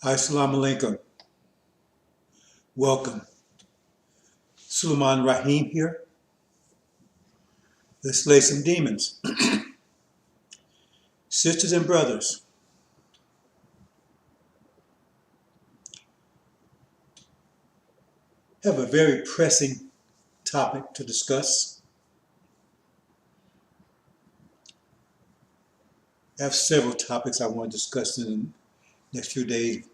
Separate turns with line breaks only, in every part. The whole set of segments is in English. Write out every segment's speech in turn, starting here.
Assalamu alaikum. Welcome. Suleiman Raheem here. Let's slay some demons. Sisters and brothers, have a very pressing topic to discuss. I have several topics I want to discuss in the next few days.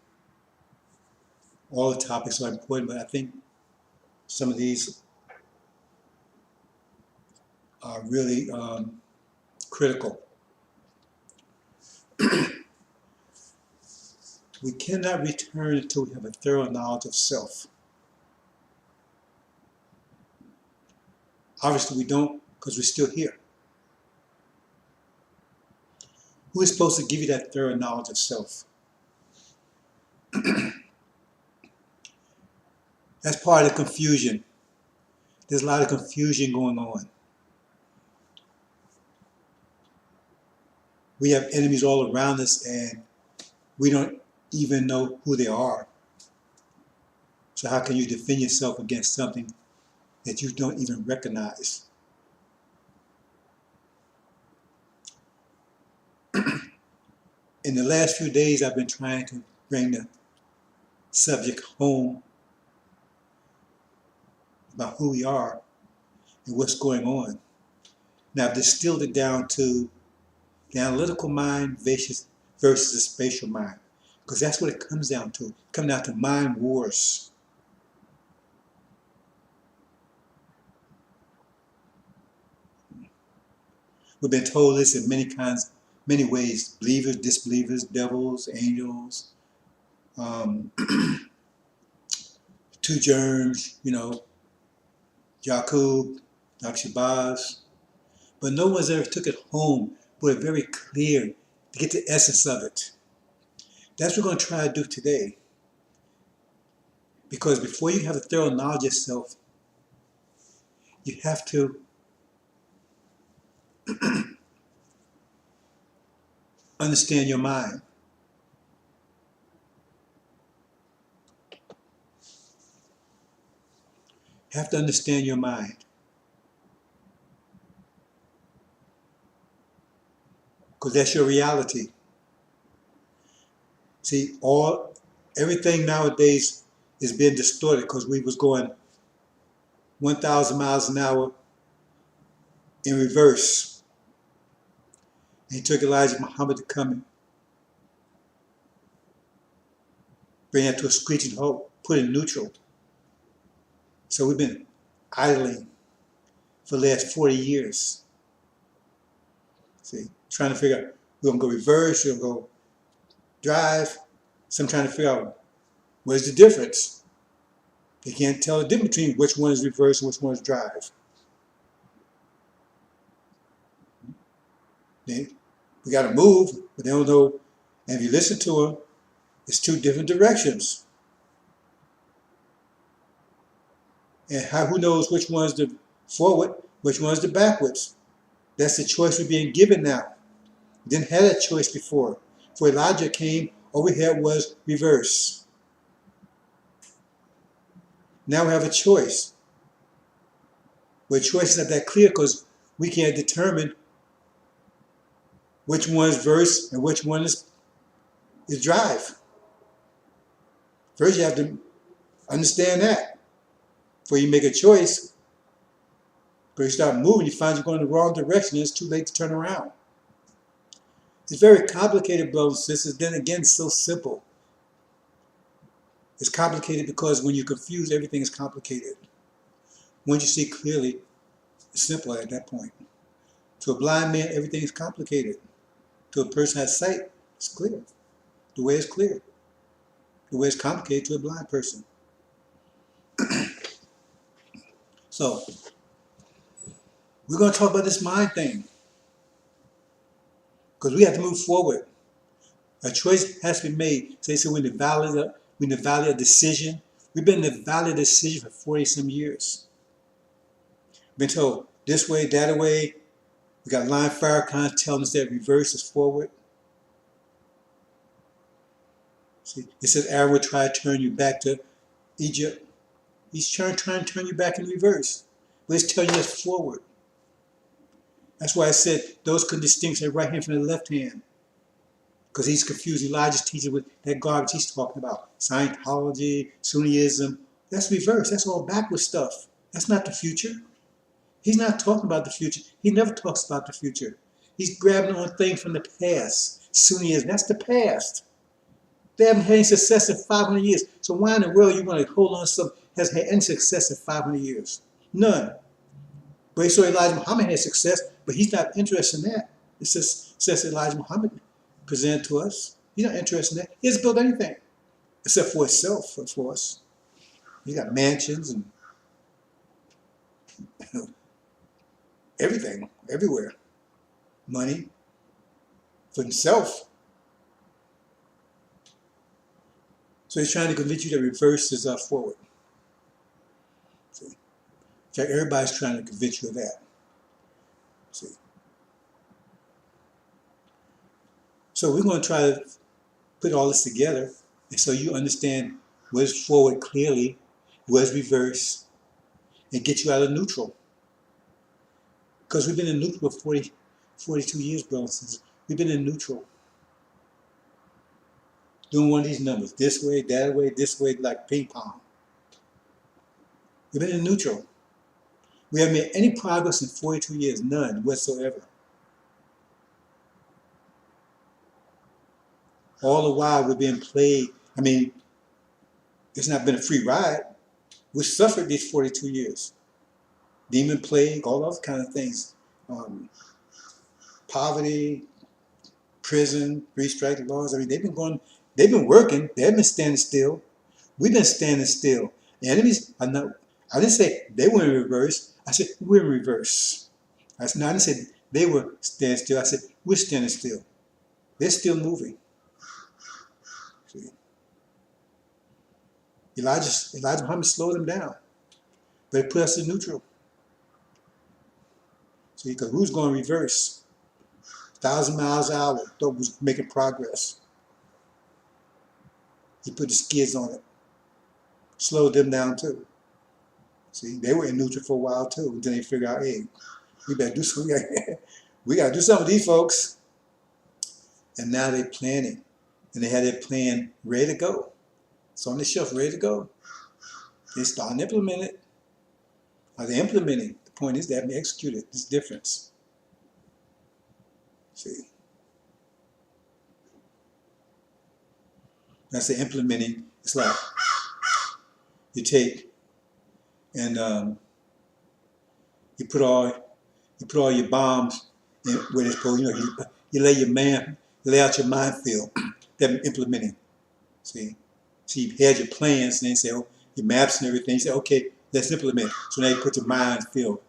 All the topics are important, but I think some of these are really critical. We cannot return until we have a thorough knowledge of self. Obviously we don't, because we're still here. Who is supposed to give you that thorough knowledge of self? That's part of the confusion. There's a lot of confusion going on. We have enemies all around us and we don't even know who they are. So how can you defend yourself against something that you don't even recognize? In the last few days, I've been trying to bring the subject home about who we are and what's going on. Now, I've distilled it down to the analytical mind versus the spatial mind, because that's what it comes down to. It comes down to mind wars. We've been told this in many ways: believers, disbelievers, devils, angels, two germs, Jakub, Naqshbaz. But no one's ever took it home, put it very clear to get the essence of it. That's what we're going to try to do today. Because before you have a thorough knowledge of self, you have to understand your mind. You have to understand your mind. Because that's your reality. See, everything nowadays is being distorted because we was going 1,000 miles an hour in reverse. And he took Elijah Muhammad to come and bring it to a screeching halt, put it in neutral. So we've been idling for the last 40 years. See, trying to figure out, we're going to go reverse, we're going to go drive. So I'm trying to figure out, where's the difference? They can't tell the difference between which one is reverse and which one is drive. We got to move, but they don't know. And if you listen to them, it's two different directions. And who knows which one's the forward, which one's the backwards? That's the choice we're being given now. We didn't have that choice before. Before Elijah came, all we had was reverse. Now we have a choice. But choice is not that clear because we can't determine which one is verse and which one is drive. First you have to understand that before you make a choice. But you start moving, you find you're going in the wrong direction and it's too late to turn around. It's very complicated, brothers and sisters. Then again, it's so simple. It's complicated because when you're confused, everything is complicated. Once you see clearly, it's simple at that point. To a blind man, everything is complicated. To a person who has sight, it's clear. The way is clear. The way is complicated to a blind person. So, we're going to talk about this mind thing. Because we have to move forward. A choice has to be made. So we're in the valley of decision. We've been in the valley of decision for 40-some years. We've been told this way, that way. We got line fire kind of telling us that reverse is forward. See, it says Aaron will try to turn you back to Egypt. He's trying to turn you back in reverse. But he's telling us forward. That's why I said those could distinguish the right hand from the left hand. Because he's confused. Elijah's teaching with that garbage he's talking about. Scientology, Sunniism. That's reverse. That's all backward stuff. That's not the future. He's not talking about the future. He never talks about the future. He's grabbing on things from the past. Sunniism, that's the past. They haven't had any success in 500 years. So why in the world you want to hold on to something that has had any success in 500 years? None. But he saw Elijah Muhammad had success, but he's not interested in that. It says Elijah Muhammad presented to us. He's not interested in that. He hasn't built anything except for himself, of course. He got mansions and everything, everywhere. Money for himself. So he's trying to convince you that reverse is forward. See? In fact, everybody's trying to convince you of that. See? So we're going to try to put all this together, and so you understand what is forward clearly, what is reverse, and get you out of neutral. Because we've been in neutral for 42 years, brothers. We've been in neutral. Doing one of these numbers, this way, this way, like ping pong. We've been in neutral. We haven't made any progress in 42 years, none whatsoever. All the while we're being played. I mean, it's not been a free ride. We suffered these 42 years. Demon plague, all those kind of things. Poverty, prison, 3 strike laws. I mean, they've been working. They haven't been standing still. We've been standing still. The enemies are not. I didn't say they were in reverse. I said we're in reverse. I didn't say they were standing still. I said we're standing still. They're still moving. See? Elijah Muhammad slowed them down, but it put us in neutral. See, because we was going reverse, 1,000 miles an hour. Thought we was making progress. He put the skids on it, slowed them down too. See, they were in neutral for a while too. Then they figured out, hey, we better do something. We got to do something with these folks. And now they're planning, and they had their plan ready to go. It's on the shelf, ready to go. They're starting to implement it. Are they implementing? The point is they haven't executed. There's a difference. See, that's the implementing. It's like you take and you put all your bombs in where they're supposed. You lay out your minefield. They're implementing. See, so you had your plans, and then say, oh, your maps and everything. You say, okay, let's implement. So now you put your minefield.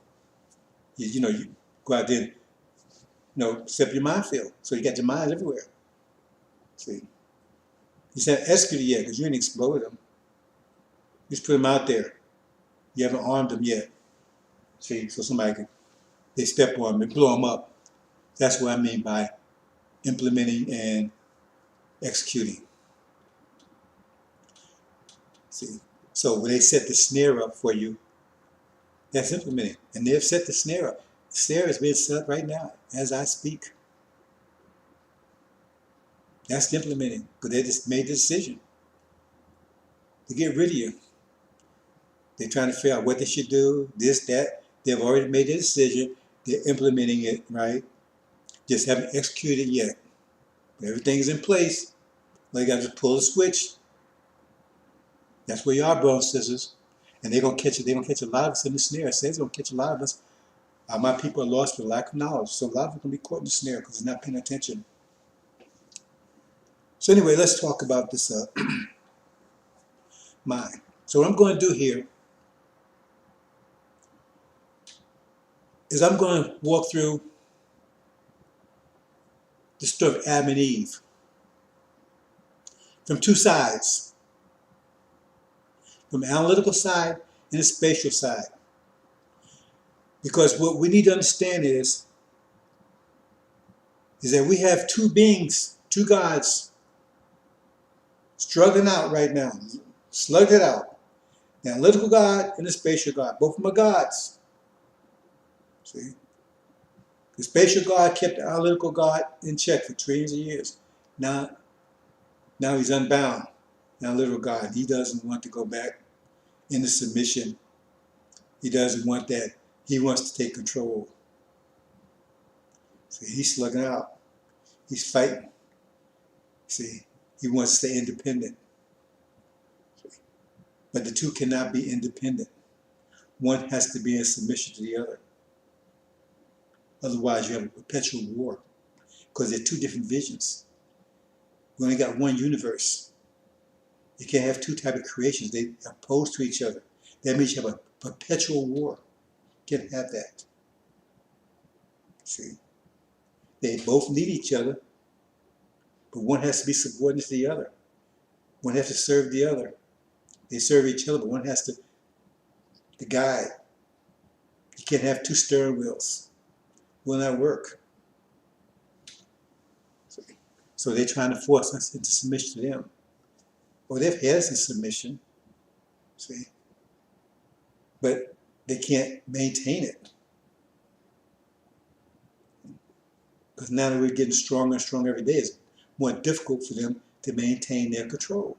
You go out there, set up your minefield. So you got your mines everywhere. See, you said execute it yet because you ain't exploded them. You just put them out there. You haven't armed them yet. See, so they step on them and blow them up. That's what I mean by implementing and executing. See, so when they set the snare up for you, that's implementing. And they've set the snare up. The snare is being set up right now as I speak. That's implementing, because they just made the decision to get rid of you. They're trying to figure out what they should do, this, that. They've already made the decision. They're implementing it, right? Just haven't executed yet. But everything is in place. Well, you got to just pull the switch. That's where you are, brothers and sisters. And they're going to catch it. They're going to catch a lot of us in the snare. It says they're going to catch a lot of us. My people are lost for lack of knowledge. So a lot of them are going to be caught in the snare because they're not paying attention. So anyway, let's talk about this mind. So what I'm going to do here is I'm going to walk through the story of Adam and Eve from two sides, from the analytical side and the spatial side. Because what we need to understand is that we have two beings, two gods, struggling out right now, slugged it out. The analytical God and the spatial God, both of them are gods. See, the spatial God kept the analytical God in check for trillions of years. Now he's unbound. The analytical God, he doesn't want to go back into submission. He doesn't want that. He wants to take control. See, he's slugging out. He's fighting. See, he wants to stay independent. But the two cannot be independent. One has to be in submission to the other. Otherwise, you have a perpetual war because they're two different visions. We only got one universe. You can't have two types of creations. They are opposed to each other. That means you have a perpetual war. You can't have that. See, they both need each other, but one has to be subordinate to the other. One has to serve the other. They serve each other, but one has to guide. You can't have two steering wheels. It will not work. So they're trying to force us into submission to them. Or they've had us in submission, see, but they can't maintain it. Because now that we're getting stronger and stronger every day, it's more difficult for them to maintain their control.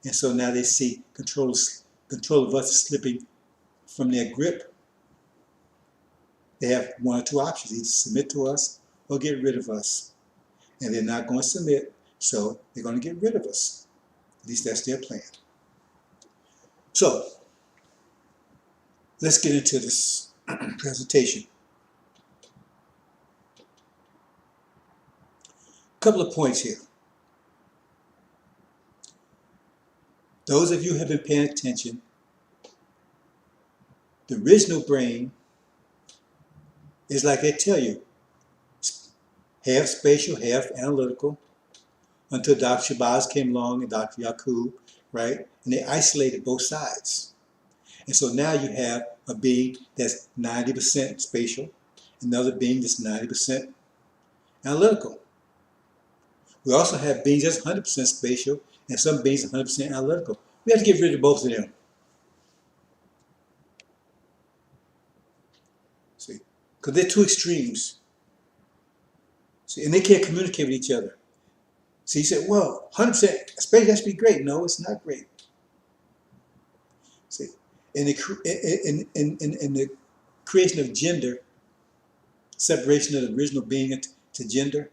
And so now they see control of us is slipping from their grip. They have one or two options: either submit to us or get rid of us. And they're not going to submit, so they're going to get rid of us. At least that's their plan. So let's get into this presentation. A couple of points here. Those of you who have been paying attention, the original brain is like they tell you, half spatial, half analytical, until Dr. Shabazz came along and Dr. Yaqub, right? And they isolated both sides. And so now you have a being that's 90% spatial, another being that's 90% analytical. We also have beings that's 100% spatial and some beings 100% analytical. We have to get rid of both of them. See, because they're two extremes. See, and they can't communicate with each other. So you said, well, 100% spatial has to be great. No, it's not great. See, in the creation of gender, separation of the original being to gender,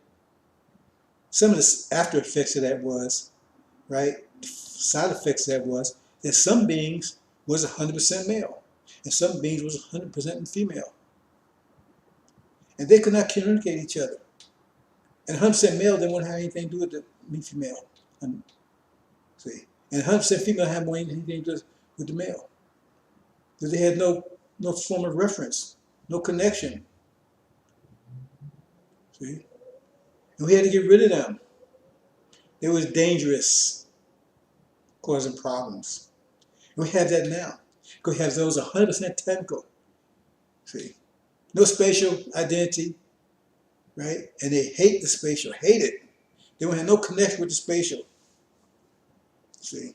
some of the after effects of that was, right, side effects of that was that some beings was 100% male and some beings was 100% female. And they could not communicate each other. And 100% male didn't want to have anything to do with the female. See, and 100% female had more anything to do with the male. Because they had no form of reference, no connection. See? And we had to get rid of them. It was dangerous, causing problems. And we have that now. Because we have those 100% technical. See? No spatial identity, right? And they hate the spatial, hate it. They don't have no connection with the spatial. See?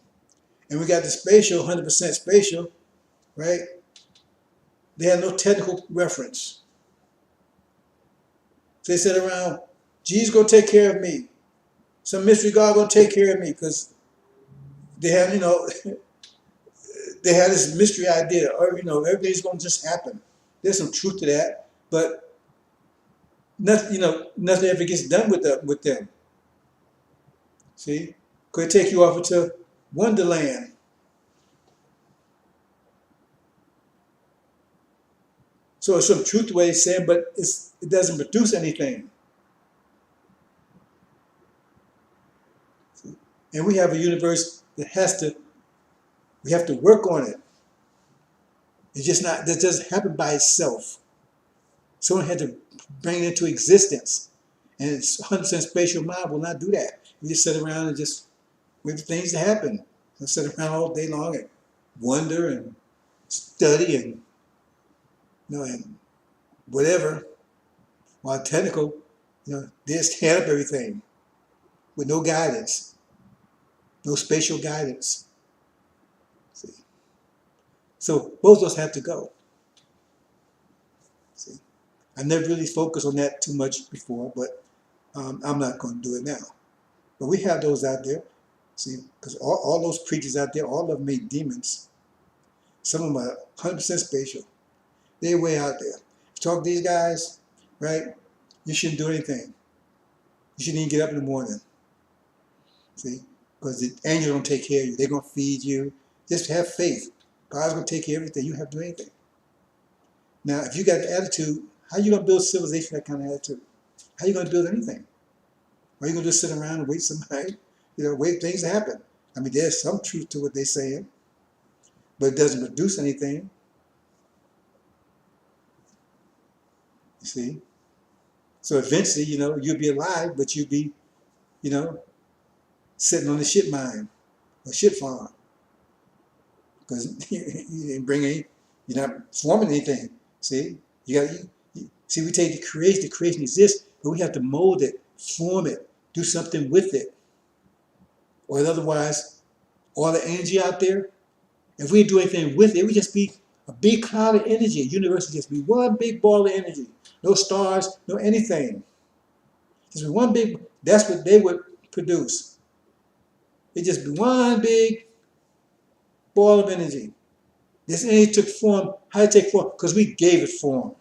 And we got the spatial, 100% spatial, right? They have no technical reference. So they sit around, Jesus gonna take care of me. Some mystery God gonna take care of me, because they have, they have this mystery idea, or everything's gonna just happen. There's some truth to that, but nothing, nothing ever gets done with them. See, could take you off into Wonderland. So it's some truth to what he's saying, but it doesn't produce anything. See? And we have a universe that we have to work on it. It's just not, that doesn't happen by itself. Someone had to bring it into existence. And it's 100% spatial mind will not do that. You just sit around and just wait for things to happen. And sit around all day long and wonder and study and and whatever. While technical, they just tear up everything with no guidance. no spatial guidance. See? So both of those have to go. See? I never really focused on that too much before, but I'm not going to do it now. But we have those out there. See, because all those preachers out there, all of them made demons. Some of them are 100% spatial. They're way out there. Talk to these guys, right? You shouldn't do anything. You shouldn't even get up in the morning. See? Because the angels don't take care of you. They're going to feed you. Just have faith. God's going to take care of everything. You don't have to do anything. Now, if you got the attitude, how are you going to build civilization with that kind of attitude? How are you going to build anything? Are you going to just sit around and wait somebody? Wait things to happen. I mean, there's some truth to what they're saying, but it doesn't produce anything. You see? So eventually, you'll be alive, but you'll be, sitting on the shit mine or shit farm. Because you didn't bring any, you're not forming anything. See? See, we take the creation exists, but we have to mold it, form it, do something with it. Or otherwise, all the energy out there, if we didn't do anything with it, it would just be a big cloud of energy. The universe would just be one big ball of energy. No stars, no anything. Just be one big, that's what they would produce. It'd just be one big ball of energy. This energy took form. How did it take form? Because we gave it form.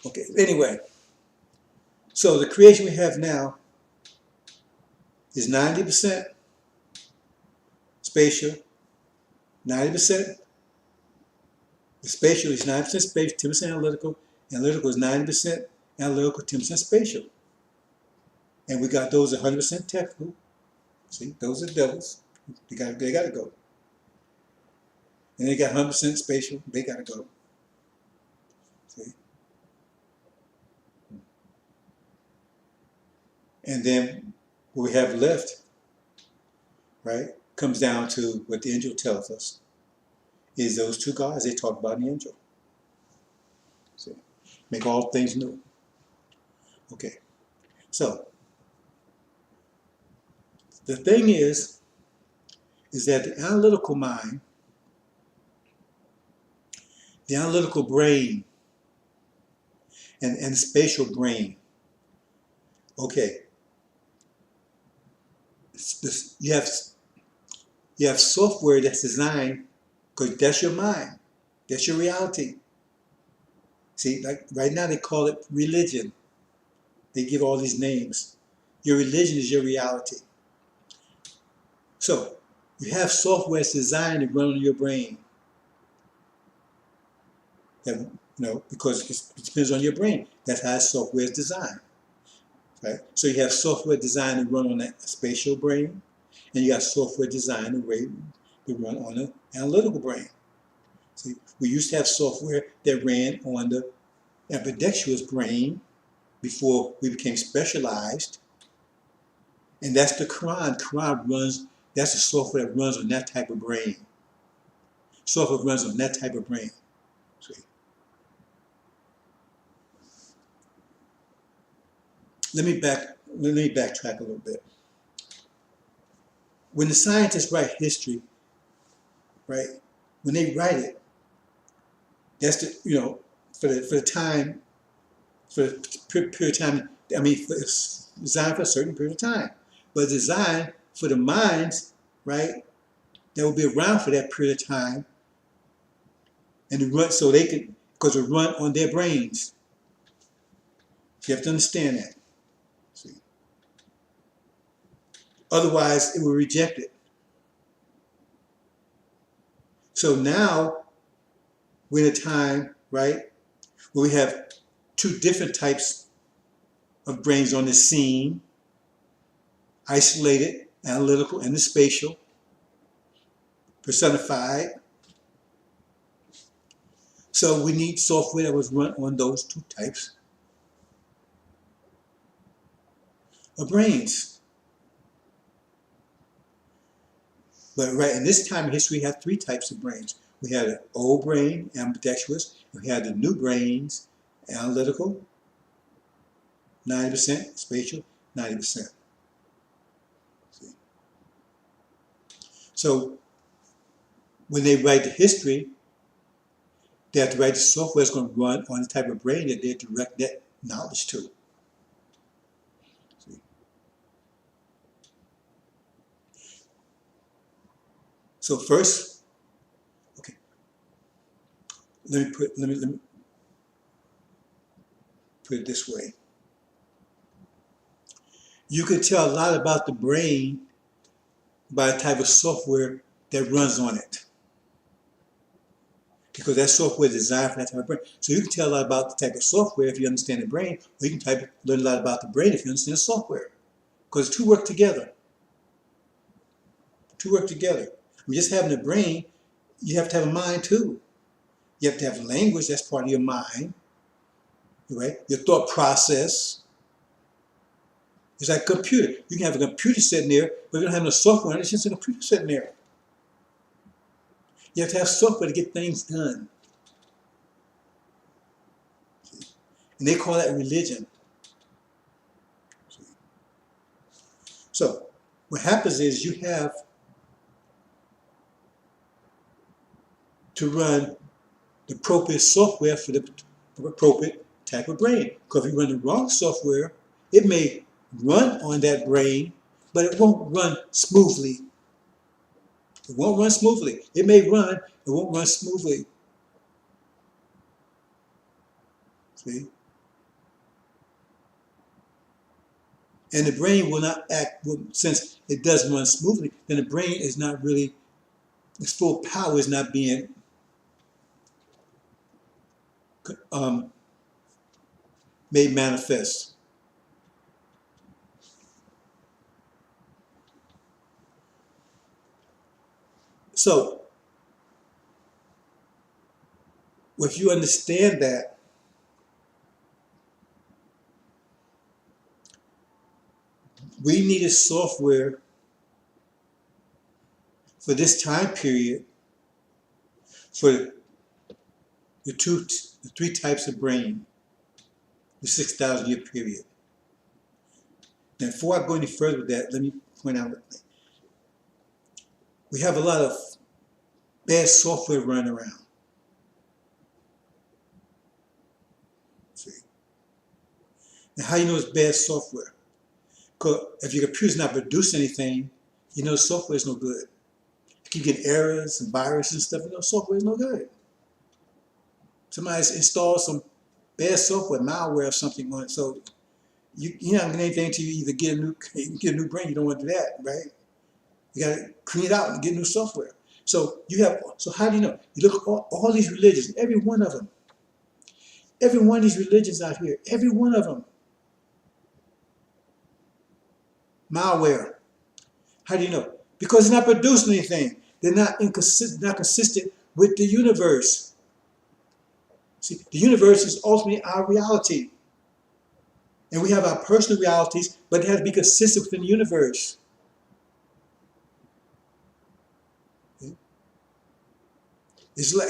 Okay, anyway. So the creation we have now is 90% spatial, 90%. The spatial is 90% spatial, 10% analytical. Analytical is 90% analytical, 10% spatial. And we got those 100% technical. See, those are devils. They got to go. And they got 100% spatial. They got to go. See? And then what we have left, right, comes down to what the angel tells us, is those two gods they talk about in the angel. See? Make all things new. Okay. So, the thing is that the analytical mind, the analytical brain, and the spatial brain, okay, you have software that's designed, because that's your mind, that's your reality. See, like right now they call it religion. They give all these names. Your religion is your reality. So, you have software that's designed to run on your brain. That, because it depends on your brain. That's how software is designed. Right? So you have software designed to run on that spatial brain, and you got software designed to run on the analytical brain. See, we used to have software that ran on the ambidextrous brain before we became specialized, and that's the Quran. Quran runs, that's the software that runs on that type of brain. Software runs on that type of brain. See? Let me backtrack a little bit. When the scientists write history, right? When they write it, that's for the time, for the period of time. I mean, it's designed for a certain period of time, but designed for the minds, right? That will be around for that period of time, and to run so they can, because it run on their brains. So you have to understand that. See? Otherwise, it will reject it. So now we're in a time, right, where we have two different types of brains on the scene: isolated, analytical, and the spatial, personified. So we need software that was run on those two types of brains. But right in this time in history, we have three types of brains. We had an old brain, ambidextrous. We had the new brains, analytical, 90%, spatial, 90%. So when they write the history, they have to write the software that's going to run on the type of brain that they direct that knowledge to. See? So first, okay, let me put it this way. You can tell a lot about the brain by the type of software that runs on it, because that software is designed for that type of brain. So you can tell a lot about the type of software if you understand the brain, or you can learn a lot about the brain if you understand the software, because the two work together. Two work together. I mean, just having a brain, you have to have a mind too. You have to have language, that's part of your mind, right? Your thought process. It's like a computer. You can have a computer sitting there, but you don't have no software. It's just a computer sitting there. You have to have software to get things done. And they call that religion. So what happens is you have to run the appropriate software for the appropriate type of brain. Because if you run the wrong software, it may run on that brain, but it won't run smoothly. It won't run smoothly. It may run, it won't run smoothly. See? And the brain will not act, since it doesn't run smoothly, then the brain is not really, its full power is not being made manifest. So, if you understand that, we needed software for this time period for the three types of brain, the 6,000 year period. And before I go any further with that, let me point out that we have a lot of bad software running around. See? And how you know it's bad software? Because if your computer's not producing anything, you know the software is no good. You get errors and viruses and stuff, you know software is no good. Somebody's installed some bad software, malware or something on it, so you're not going to anything until you either get a new brain. You don't want to do that, right? You got to clean it out and get new software. So how do you know? You look at all these religions, every one of them. Every one of these religions out here, every one of them. Malware. How do you know? Because it's not producing anything. They're not consistent with the universe. See, the universe is ultimately our reality. And we have our personal realities, but it has to be consistent within the universe. Okay? It's like,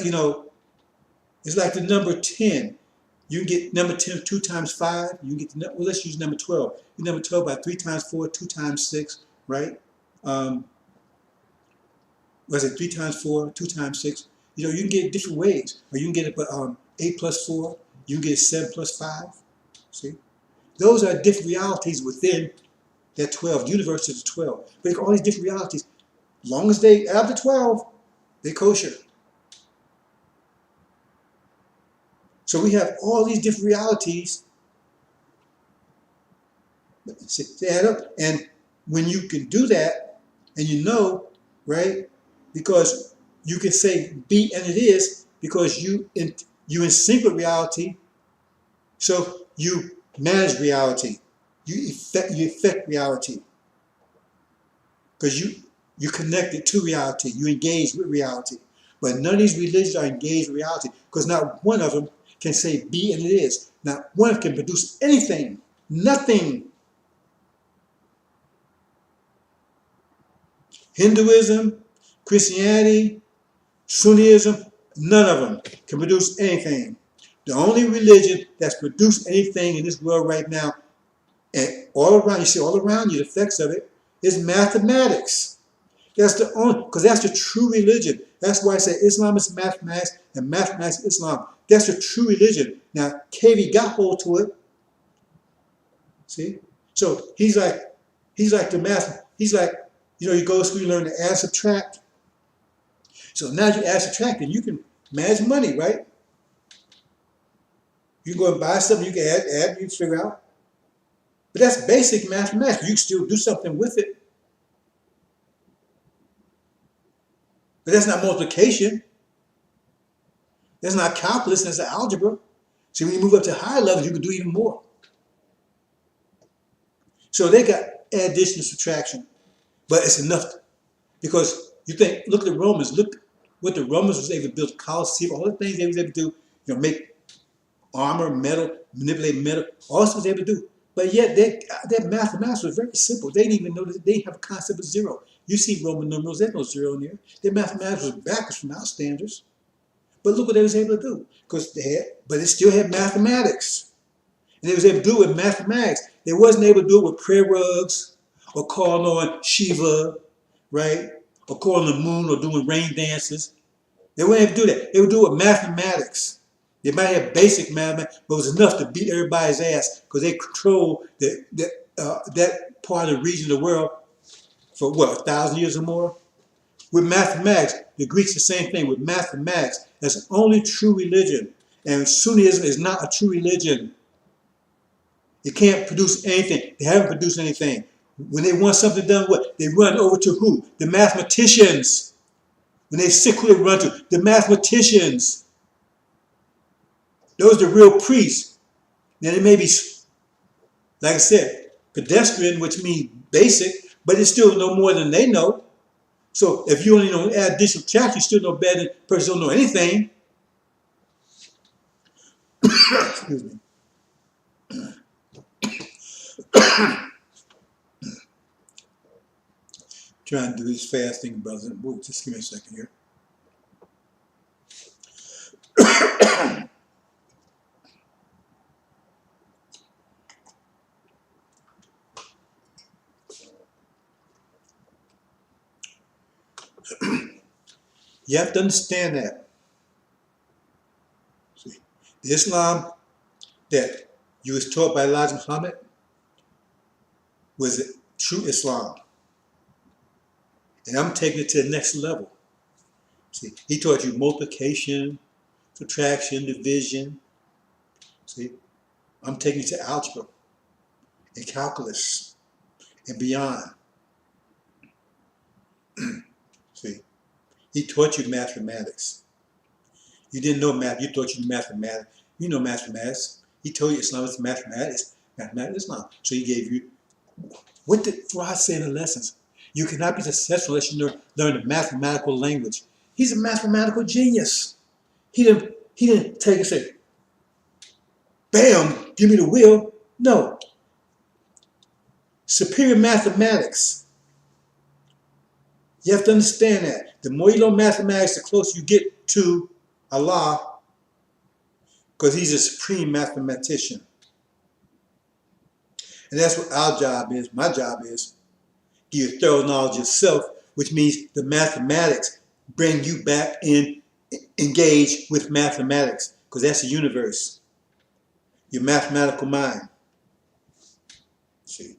it's like the number 10. You can get number 10 2 times 5. You can get let's use number 12. You number 12 by 3 times 4, 2 times 6, right? Was it 3 times 4, 2 times 6? You can get it different ways. Or you can get it 8 plus 4. You can get 7 plus 5. See? Those are different realities within that 12. The universe is 12. But all these different realities, as long as they add up to 12, they're kosher. So we have all these different realities. They add up. And when you can do that, and right? Because you can say be and it is, because you in sync with reality. So you manage reality. You affect reality. Because you connected to reality. You engage with reality. But none of these religions are engaged with reality, because not one of them can say be and it is. Not one of them can produce anything. Nothing. Hinduism, Christianity, Sunnism, none of them can produce anything. The only religion that's produced anything in this world right now, and all around, you see all around you, the effects of it, is mathematics. That's the only, because that's the true religion. That's why I say Islam is mathematics and mathematics is Islam. That's the true religion. Now, KV got hold to it. See? So he's like the math, he's like, you go to school, you learn to add, subtract. So now you add, subtract, and you can manage money, right? You can go and buy something, you can add, you can figure out. But that's basic mathematics. You can still do something with it. But that's not multiplication. That's not calculus, that's algebra. So when you move up to higher levels, you can do even more. So they got addition and subtraction. But it's enough. Because you think, look at the Romans, look what the Romans was able to build, Colosseum, all the things they was able to do, make armor, metal, manipulate metal, all this was able to do. But yet their mathematics was very simple. They didn't even know that they didn't have a concept of zero. You see Roman numerals, there's no zero in there. Their mathematics was backwards from our standards. But look what they was able to do. But they still had mathematics. And they was able to do it with mathematics. They wasn't able to do it with prayer rugs or calling on Shiva, right? Or calling the moon or doing rain dances. They weren't able to do that. They would do it with mathematics. They might have basic mathematics, but it was enough to beat everybody's ass because they control that part of the region of the world for what, 1,000 years or more? With mathematics, the Greeks the same thing with mathematics. That's the only true religion. And Sunnism is not a true religion. It can't produce anything. They haven't produced anything. When they want something done, what? They run over to who? The mathematicians. When they sick, who they run to? The mathematicians. Those are the real priests. Now they may be, like I said, pedestrian, which means basic, but it's still no more than they know. So if you only know addition, subtraction, you still know better than the person who don't know anything. Excuse me. Trying to do this fast thing, brothers. Whoa, just give me a second here. You have to understand that. See, the Islam that you was taught by Elijah Muhammad was a true Islam. And I'm taking it to the next level. See, he taught you multiplication, subtraction, division. See, I'm taking it to algebra and calculus and beyond. See, he taught you mathematics. You didn't know math, you thought you knew mathematics. You know mathematics. He told you Islam is mathematics, Islam. So he gave you, what did Farad say in the lessons? You cannot be successful unless you learn the mathematical language. He's a mathematical genius. He didn't take and say, bam, give me the wheel. No. Superior mathematics. You have to understand that. The more you know mathematics, the closer you get to Allah, because he's a supreme mathematician. And that's what our job is, my job is, give you thorough knowledge of self, which means the mathematics bring you back in, engage with mathematics, because that's the universe, your mathematical mind. See,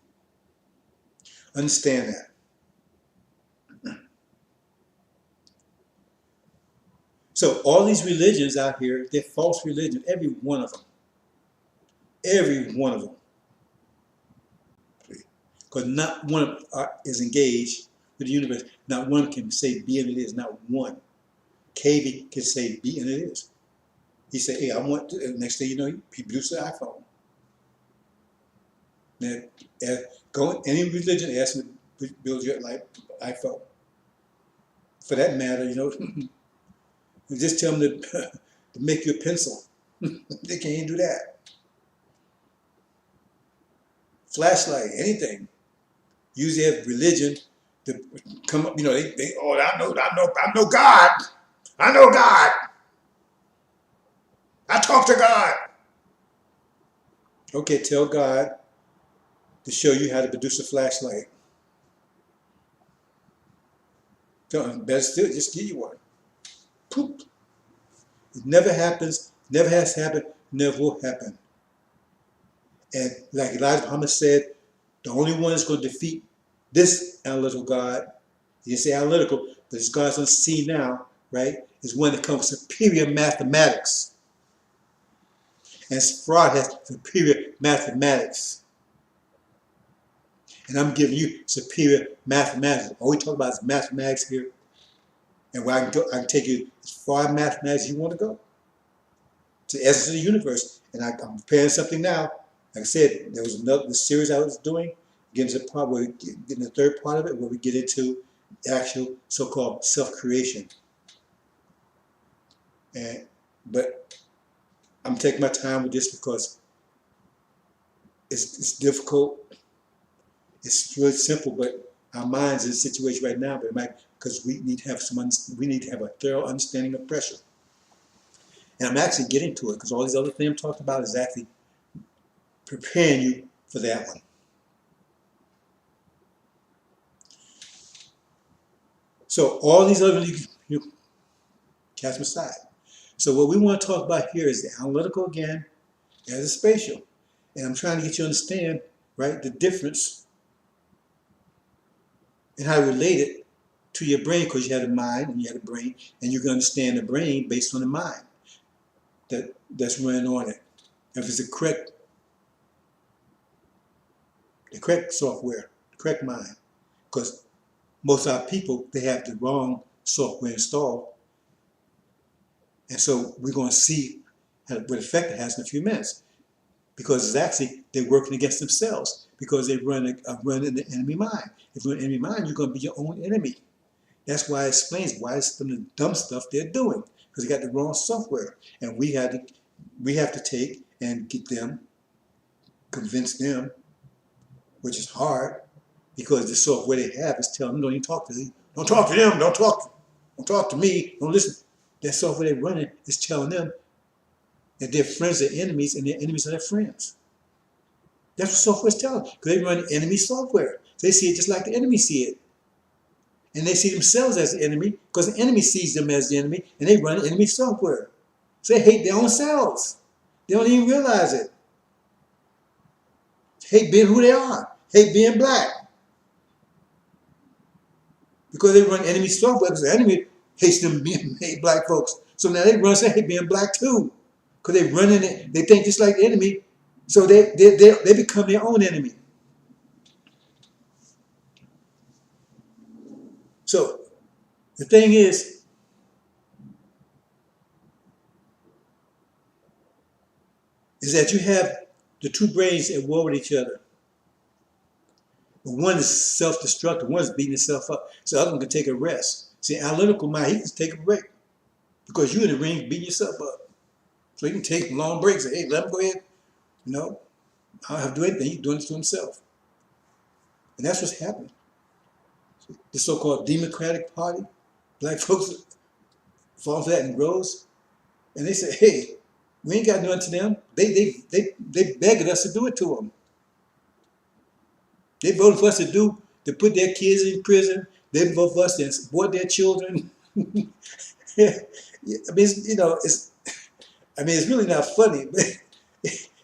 understand that. So all these religions out here, they're false religions, every one of them. Every one of them. Because not one of them is engaged with the universe. Not one can say be and it is. Not one. KV can say be and it is. He said, hey, I want to, next thing you know, he produced an iPhone. Now, go in any religion, ask them to build your iPhone. For that matter, just tell them to make you a pencil. They can't do that. Flashlight, anything. Use their religion to come up, I know God. I know God. I talk to God. Okay, tell God to show you how to produce a flashlight. So better still, just give you one. Poop. It never happens, never has happened, never will happen. And like Elijah Muhammad said, the only one that's going to defeat this analytical God, he didn't say analytical, but this God's unseen now, right, is one that comes with superior mathematics. And fraud has superior mathematics. And I'm giving you superior mathematics. All we talk about is mathematics here. And where I can take you as far in mathematics as you want to go. To the essence of the universe. And I'm preparing something now. Like I said, there was another series I was doing, getting to the part where we get in the third part of it, where we get into actual so-called self-creation. But I'm taking my time with this because it's difficult. It's really simple, but our minds in a situation right now, but it might, because we need to have a thorough understanding of pressure. And I'm actually getting to it because all these other things I'm talking about is actually preparing you for that one. So all these other you cast them aside. So what we want to talk about here is the analytical again as a spatial. And I'm trying to get you to understand, right, the difference and how to relate it to your brain, because you have a mind and you have a brain, and you can understand the brain based on the mind that's running on it. If it's the correct software, the correct mind. Because most of our people, they have the wrong software installed. And so we're going to see what effect it has in a few minutes. Because it's actually, they're working against themselves. Because they run in the enemy mind. If you're in the enemy mind, you're going to be your own enemy. That's why it explains why it's some of the dumb stuff they're doing. Because they got the wrong software. And we have to take and get them, convince them, which is hard, because the software they have is telling them, don't even talk to them. Don't talk to them. Don't talk to me. Don't listen. That software they're running is telling them that their friends are enemies and their enemies are their friends. That's what software is telling them, because they run enemy software. They see it just like the enemy see it. And they see themselves as the enemy because the enemy sees them as the enemy, and they run enemy software. So they hate their own selves. They don't even realize it. Hate being who they are. Hate being black. Because they run enemy software, because the enemy hates them being hate black folks. So now they run and say hate being black too. Because they run in it, they think just like the enemy. So they become their own enemy. So the thing is that you have the two brains at war with each other. One is self-destructive, one is beating itself up. So the other one can take a rest. See, analytical mind, he can take a break. Because you're in the ring beating yourself up. So he can take long breaks and, hey, let him go ahead. No, I don't have to do anything. He's doing it to himself. And that's what's happening. The so-called Democratic Party, black folks fall for that and rose. And they say, hey, we ain't got nothing to them. They begged us to do it to them. They voted for us to put their kids in prison. They voted for us to support their children. I mean, it's really not funny. But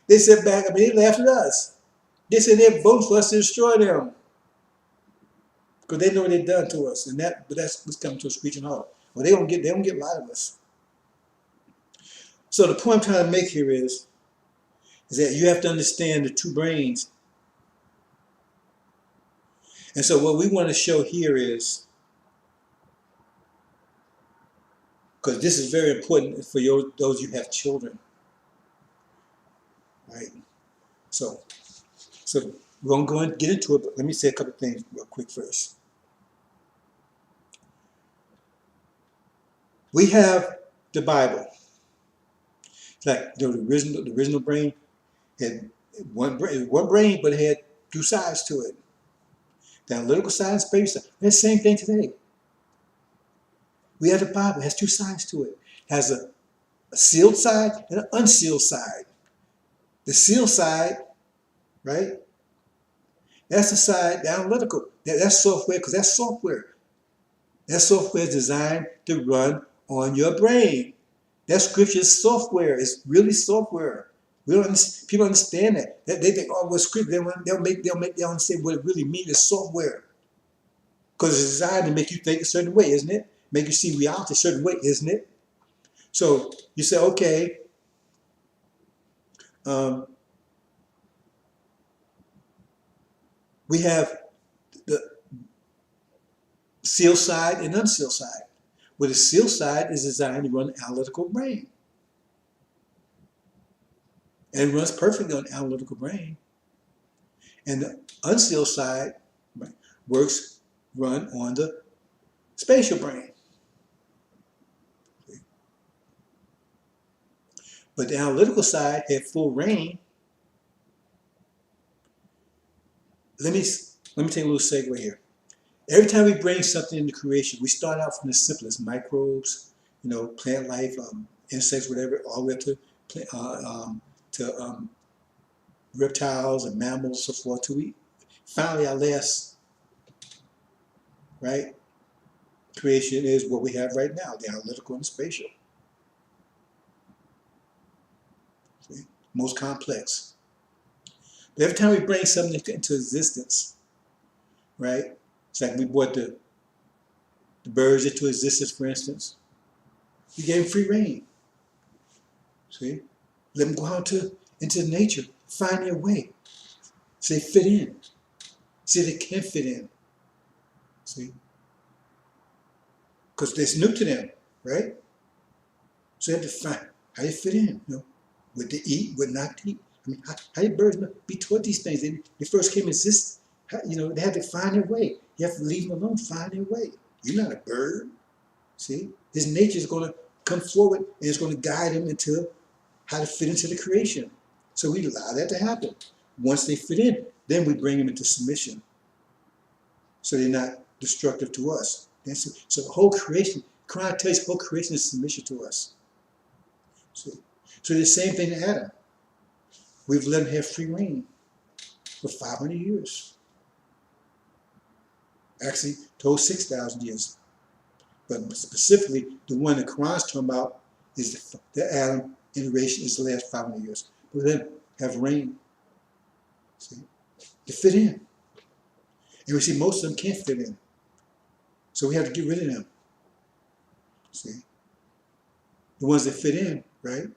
they sit back. I mean, they laughed at us. They said they're voting for us to destroy them because they know what they've done to us, but that's what's coming to a screeching halt. Well, they don't get a lot of us. So the point I'm trying to make here is that you have to understand the two brains. And so what we want to show here is, because this is very important for those you have children, right? So we're going to go and get into it, but let me say a couple of things real quick first. We have the Bible. It's like the original brain had one brain, but it had two sides to it. The analytical side and space side. It's the same thing today. We have the Bible. It has two sides to it. It has a sealed side and an unsealed side. The sealed side, right? That's the side, the analytical. That's software, because that's software. That software is designed to run on your brain. That scripture is software. It's really software. We don't. People understand that. They think, oh, well, scripture. They'll understand what it really means. It's software because it's designed to make you think a certain way, isn't it? Make you see reality a certain way, isn't it? So you say, okay, we have the sealed side and unsealed side. Well, the sealed side is designed to run an analytical brain. And it runs perfectly on analytical brain. And the unsealed side run on the spatial brain. But the analytical side had full reign. Let me take a little segue here. Every time we bring something into creation, we start out from the simplest microbes, plant life, insects, whatever, all the way up to reptiles and mammals, so forth, till we finally our last, right, creation is what we have right now, the analytical and the spatial. See? Most complex. But every time we bring something into existence, right, it's like we brought the birds into existence, for instance. We gave them free reign. See? Let them go out into nature, find their way. So they fit in. See, they can fit in. See? Because it's new to them, right? So they have to find how they fit in. What to eat, what not to eat. I mean, how do birds be taught these things? They first came exist. They have to find their way. You have to leave them alone, find their way. You're not a bird. See? His nature is going to come forward and it's going to guide him into how to fit into the creation. So we allow that to happen. Once they fit in, then we bring them into submission. So they're not destructive to us. So the whole creation, Quran tells you, the whole creation is submission to us. See? So the same thing to Adam. We've let him have free reign for 500 years. Actually, told 6,000 years. But specifically, the one the Quran's talking about is the Adam iteration is the last 500 years. We let him have reign. See? To fit in. And we see most of them can't fit in. So we have to get rid of them. See? The ones that fit in, right?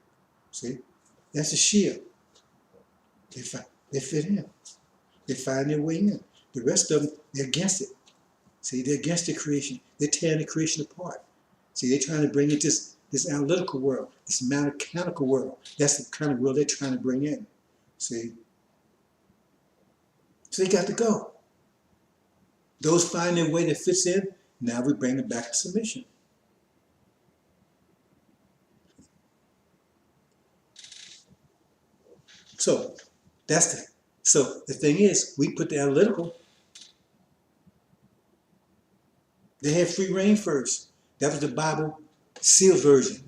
See? That's the Shia. They fit in. They find their way in. The rest of them, they're against it. See, they're against the creation. They're tearing the creation apart. See, they're trying to bring in this analytical world, this mechanical world. That's the kind of world they're trying to bring in. See? So they got to go. Those find their way that fits in, now we bring them back to submission. So the thing is, we put the analytical, they had free reign first. That was the Bible sealed version.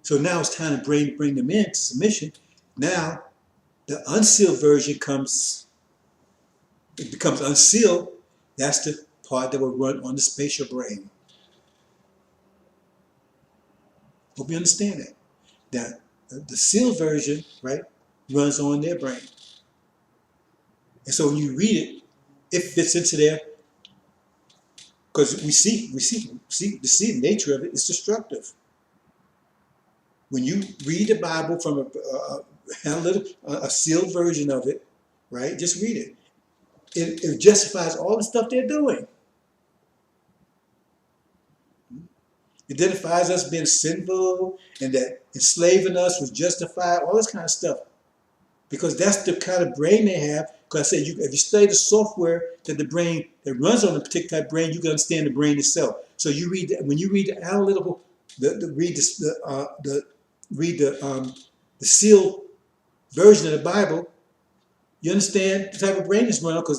So now it's time to bring them in to submission. Now the unsealed version becomes unsealed. That's the part that will run on the spatial brain. Hope you understand that. That the sealed version, right, runs on their brain. And so when you read it, it fits into there because we see the nature of it is destructive. When you read the Bible from a sealed version of it, right, just read it. It justifies all the stuff they're doing. It identifies us being sinful and that enslaving us was justified, all this kind of stuff. Because that's the kind of brain they have. Because I said, if you study the software that the brain that runs on a particular brain, you can understand the brain itself. So when you read the analytical, read the sealed version of the Bible, you understand the type of brain it's running on, because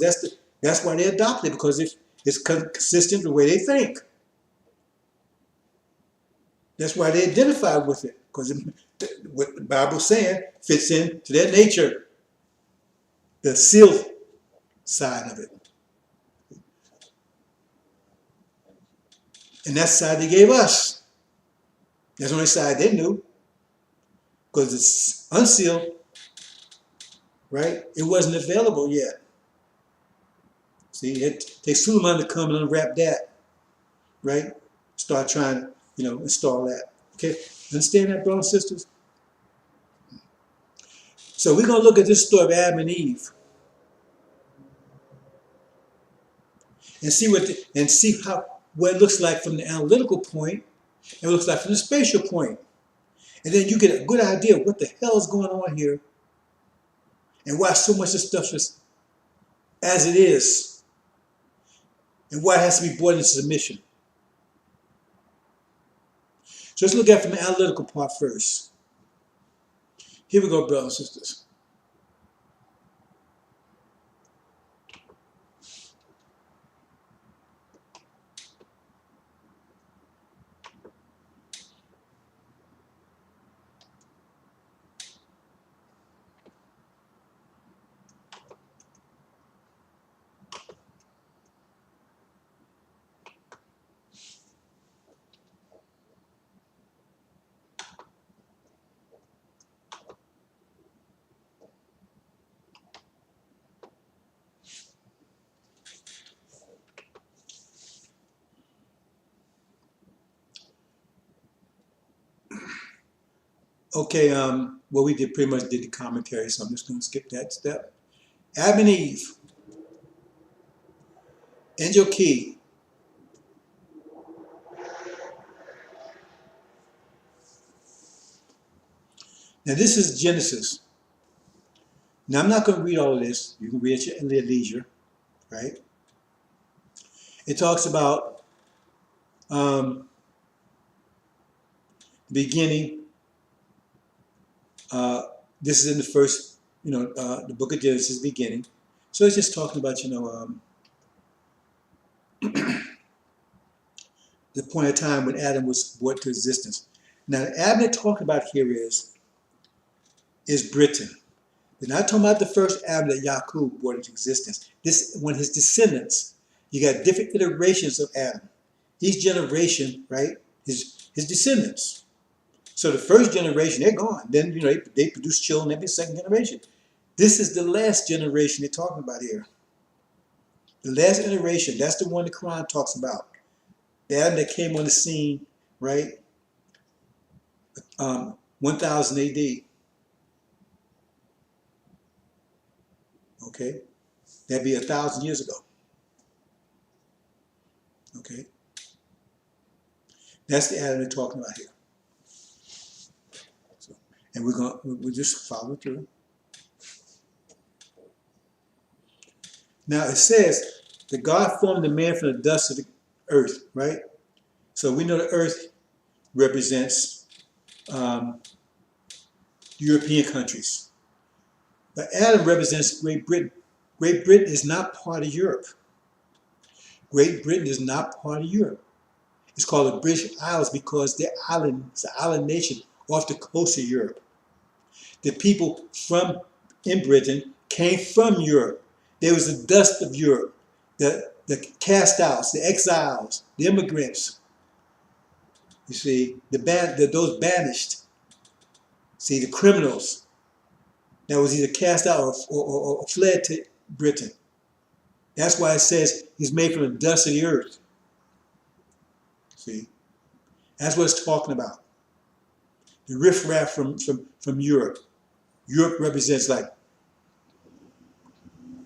that's why they adopt it, because it's consistent with the way they think. That's why they identify with it, because what the Bible's saying fits into their nature, the sealed side of it. And that's the side they gave us. That's the only side they knew. Because it's unsealed, right? It wasn't available yet. See, it takes Suleiman to come and unwrap that, right? Start trying to, install that. Okay? Understand that, brothers and sisters? So we're going to look at this story of Adam and Eve and see what it looks like from the analytical point and what it looks like from the spatial point. And then you get a good idea of what the hell is going on here and why so much of this stuff is as it is and why it has to be brought into submission. So let's look at it from the analytical part first. Here we go, brothers and sisters. Okay, well, we pretty much did the commentary, so I'm just going to skip that step. Adam and Eve, Angel Key. Now, this is Genesis. Now, I'm not going to read all of this. You can read it at your leisure, right? It talks about the beginning. This is in the first, the book of Genesis, beginning. So it's just talking about, the point of time when Adam was brought to existence. Now, the Adam they're talking about here is Britain. They're not talking about the first Adam that Yaqub brought into existence. This, when his descendants, you got different iterations of Adam. Each generation, right, his descendants. So the first generation, they're gone. Then, they produce children every second generation. This is the last generation they're talking about here. The last iteration, that's the one the Quran talks about. The Adam that came on the scene, right, 1000 AD. Okay? That'd be 1,000 years ago. Okay? That's the Adam they're talking about here. So, and we'll just follow through. Now it says that God formed the man from the dust of the earth, right? So we know the earth represents European countries. But Adam represents Great Britain. Great Britain is not part of Europe. Great Britain is not part of Europe. It's called the British Isles because they're islands, an island nation off the coast of Europe. The people in Britain came from Europe. There was the dust of Europe, the cast outs, the exiles, the immigrants. You see, those banished. See, the criminals that was either cast out or fled to Britain. That's why it says he's made from the dust of the earth. See, that's what it's talking about. The riffraff from Europe. Europe represents like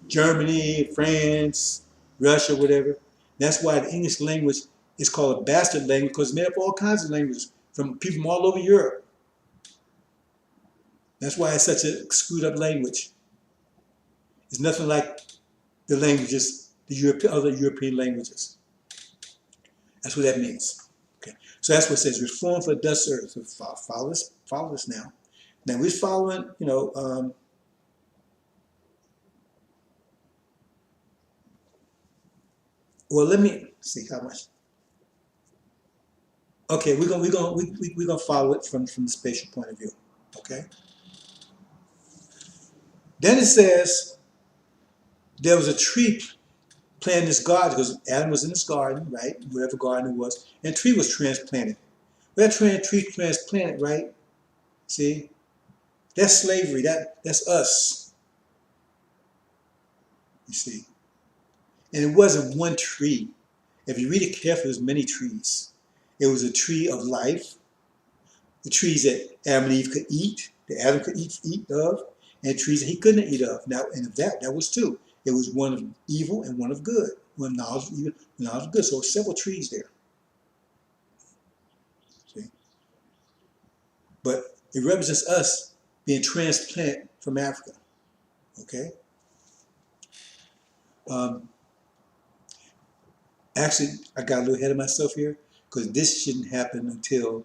Germany, France, Russia, whatever. That's why the English language is called a bastard language because it's made up of all kinds of languages from people from all over Europe. That's why it's such a screwed up language. It's nothing like the languages, other European languages. That's what that means. Okay, so that's what it says. We're formed for the dust of earth. So follow this now. Now we're following, well, let me see how much. Okay, we're gonna follow it from the spatial point of view. Okay. Then it says there was a tree planted this garden because Adam was in this garden, right? Whatever garden it was, and a tree was transplanted. That tree transplanted, right? See, that's slavery. That's us. You see, and it wasn't one tree. If you read it carefully, there's many trees. It was a tree of life, the trees that Adam and Eve could eat, that Adam could eat of, and trees that he couldn't eat of. Now, and of that was two. It was one of evil and one of good. One of knowledge of evil, knowledge of good. So several trees there. See? But it represents us being transplanted from Africa. Okay? Actually, I got a little ahead of myself here because this shouldn't happen until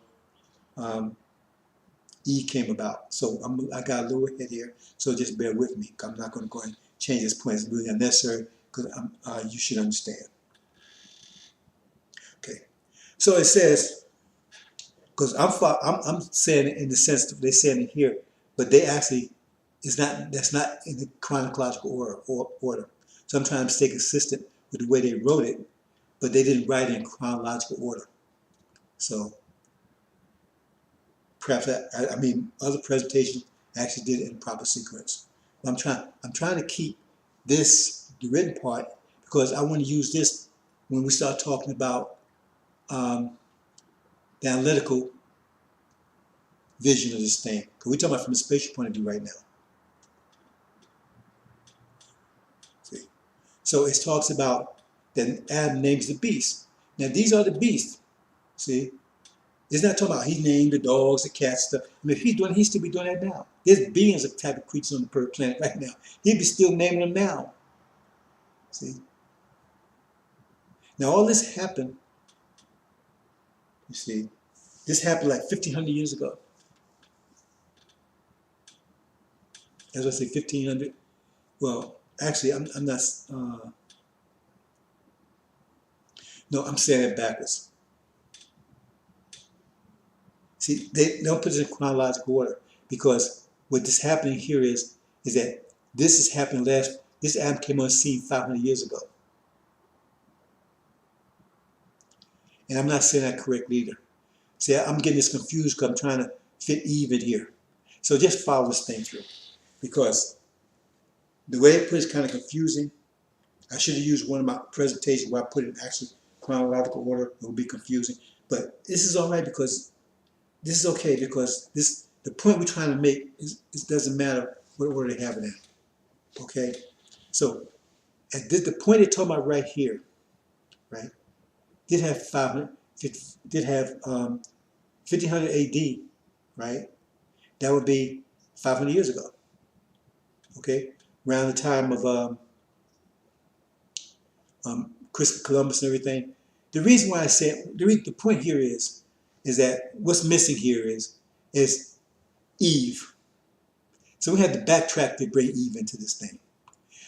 Eve came about. So I got a little ahead here, so just bear with me. I'm not going to go and change this point. It's really unnecessary because you should understand. Okay, so it says, because I'm saying it in the sense that they're saying it here, but they actually that's not in the chronological order. So I'm trying to stay consistent with the way they wrote it, but they didn't write it in chronological order. So perhaps I mean other presentations actually did it in proper sequence. But I'm trying to keep this the written part because I want to use this when we start talking about the analytical vision of this thing. Because we're talking about from a spatial point of view right now. See? So it talks about that Adam names the beasts. Now these are the beasts. See? It's not talking about he named the dogs, the cats, stuff. I mean, if he's doing, he still be doing that now. There's billions of type of creatures on the planet right now. He'd be still naming them now. See? Now all this happened, you see, this happened like 1,500 years ago. As I say, 1,500. Well, actually, I'm not. No, I'm saying it backwards. See, they don't put it in chronological order because what is happening here is that this is happening this Adam came on the scene 500 years ago. And I'm not saying that correctly either. See, I'm getting this confused because I'm trying to fit Eve in here. So just follow this thing through because the way it put is kind of confusing. I should have used one of my presentations where I put it in actual chronological order. It would be confusing. But this is all right because this is okay because the point we're trying to make it doesn't matter what order they have it in. Okay? So at the point they're talking about right here, right? Did have 1500 AD, right? That would be 500 years ago. Okay? Around the time of Christopher Columbus and everything. The reason why I say the point here is that what's missing here is Eve. So we had to backtrack to bring Eve into this thing.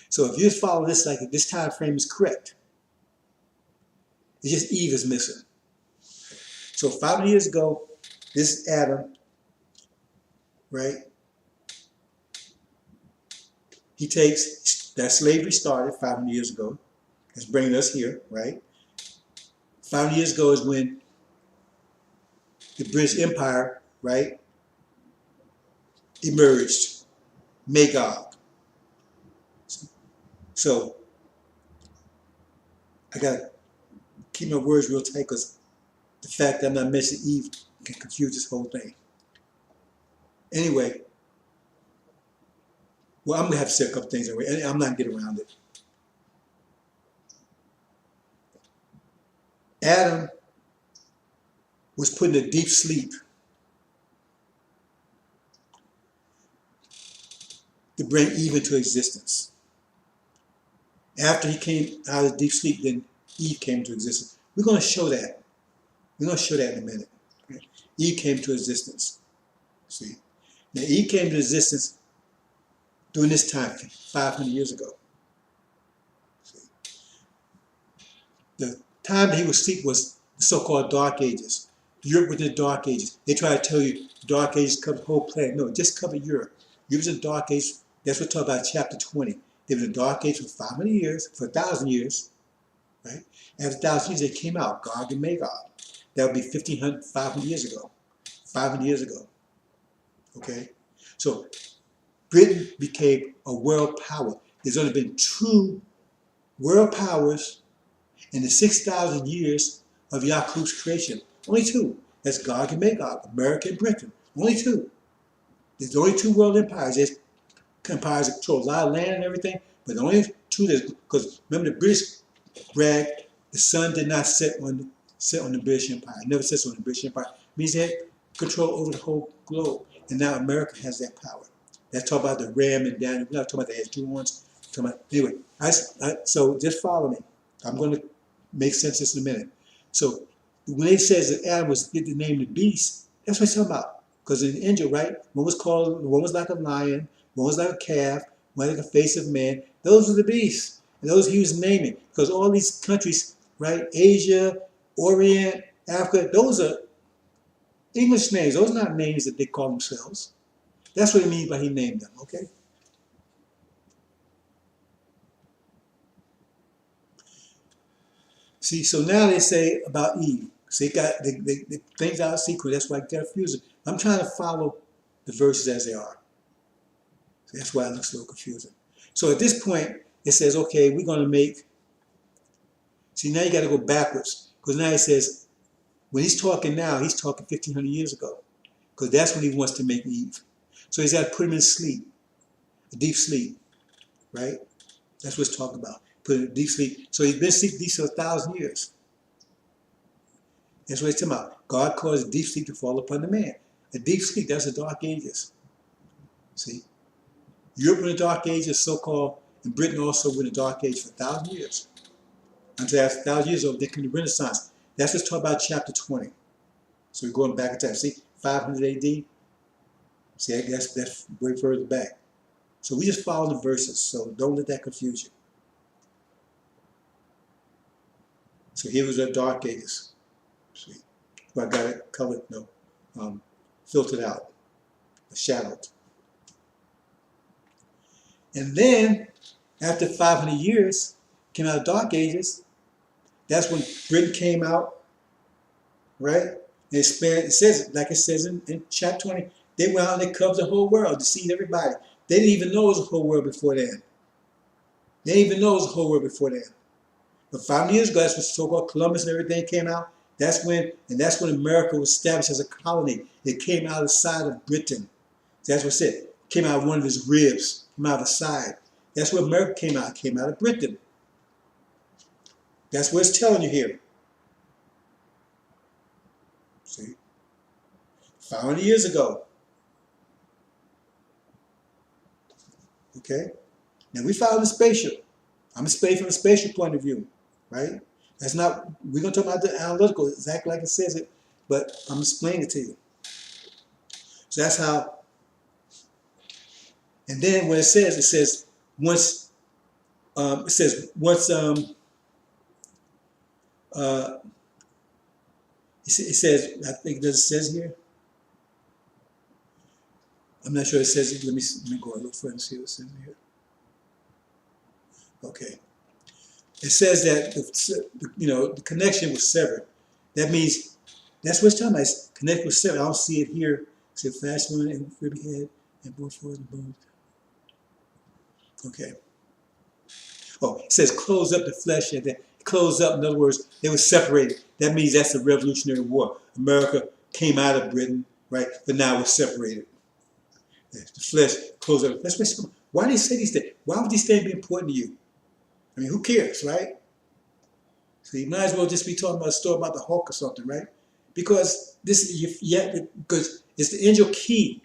So if you just follow this, like this time frame is correct. It's just Eve is missing. So 500 years ago, this is Adam, right? He takes that slavery started 500 years ago. It's bringing us here, right? 500 years ago is when the British Empire, right, emerged, Magog. So I gotta keep my words real tight because the fact that I'm not mentioning Eve can confuse this whole thing. Anyway, well, I'm gonna have to say a couple things anyway, and I'm not gonna get around it. Adam was put in a deep sleep to bring Eve into existence. After he came out of deep sleep, then Eve came into existence. We're going to show that. We're going to show that in a minute. Okay? Eve came to existence. See? Now, Eve came to existence during this time, 500 years ago. See? The time that he was asleep was the so-called Dark Ages. Europe was in the Dark Ages. They try to tell you the Dark Ages cover the whole planet. No, it just covered Europe. Europe was in the Dark Ages. That's what we talk about chapter 20. They were in the Dark Age for 500 years, for 1,000 years, right? After 1,000 years, they came out, Gog and Magog. That would be 1,500, 500 years ago. 500 years ago, okay? So Britain became a world power. There's only been two world powers in the 6,000 years of Yaqub's creation. Only two. That's Gog and Magog, America and Britain. Only two. There's only two world empires. There's empires that control a lot of land and everything, but the only two that, because remember the British bragged, the sun did not set on the British Empire. It never sets on the British Empire. It means they had control over the whole globe. And now America has that power. Let's talk about the ram and Daniel. We're not talking about the two ones. Anyway, so just follow me. I'm going to make sense this in a minute. So when it says that Adam was get the name the beast, that's what it's talking about. Because in the angel, right, one was like a lion, one was like a calf, one like a face of man. Those are the beasts. And those he was naming. Because all these countries, right, Asia, Orient, Africa, those are English names. Those are not names that they call themselves. That's what it means by he named them, okay? See, so now they say about Eve. See, they things out of sequence. That's why it got confusing. I'm trying to follow the verses as they are. So that's why it looks a little confusing. So at this point, it says, okay, we're going to make. See, now you got to go backwards. Because now it says, when he's talking now, he's talking 1,500 years ago. Because that's when he wants to make Eve. So he's got to put him in sleep, a deep sleep, right? That's what it's talking about. Put him in deep sleep. So he's been asleep for 1,000 years. That's what it's talking about. God caused deep sleep to fall upon the man. A deep sleep, that's the dark ages. See? Europe in the dark ages, so-called, and Britain also in the dark age for 1,000 years. Until after 1,000 years old, they came to Renaissance. That's what's talking about chapter 20. So we're going back in time. See, 500 AD. See, I guess that's way further back. So we just follow the verses, so don't let that confuse you. So here was the dark ages. See, well, I got it colored, no, filtered out, shadowed. And then, after 500 years, came out of dark ages. That's when Britain came out, right? And it says, like it says in chapter 20, they went out and they covered the whole world, deceived everybody. They didn't even know it was a whole world before then. They didn't even know it was a whole world before then. But 500 years ago, that's when so-called Columbus and everything came out. That's when America was established as a colony. It came out of the side of Britain. That's what it said. It came out of one of his ribs, came out of the side. That's where America came out. It came out of Britain. That's what it's telling you here. See? 500 years ago. Okay? Now we follow the spatial. I'm from a spatial point of view, right? That's not, we're going to talk about the analytical, exactly like it says it, but I'm explaining it to you. So that's how, and then when it says, once, it says, once, it says, I think it says here, I'm not sure it says it, let me go a little further and see what it says here. Okay. It says that the connection was severed. That means that's what it's talking about. Connection was severed. I don't see it here. It said flash one and rib head and both fours and bones. Okay. Oh, it says close up the flesh and then close up. In other words, they were separated. That means that's the Revolutionary War. America came out of Britain, right? But now we're separated. The flesh close up. That's what it's talking about. Why do they say these things? Why would these things be important to you? I mean, who cares, right? So you might as well just be talking about a story about the Hulk or something, right? Because because it's the angel key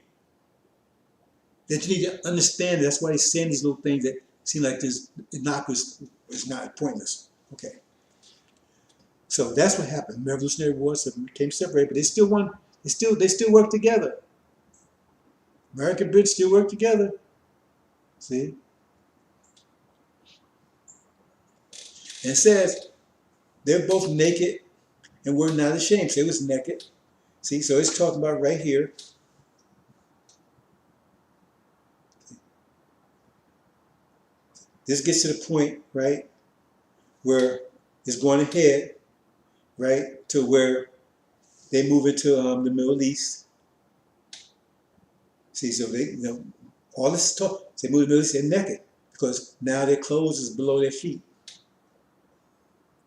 that you need to understand. That's why he's saying these little things that seem like this innocuous, is not pointless. Okay. So that's what happened. Revolutionary War became separated, but they still won. They still work together. America and Britain still work together. See? And it says they're both naked and were not ashamed. So it was naked. See, so it's talking about right here. This gets to the point, right, where is going ahead, right, to where they move into the Middle East. See, so they, all this talk, they move to the Middle East, they're naked because now their clothes is below their feet.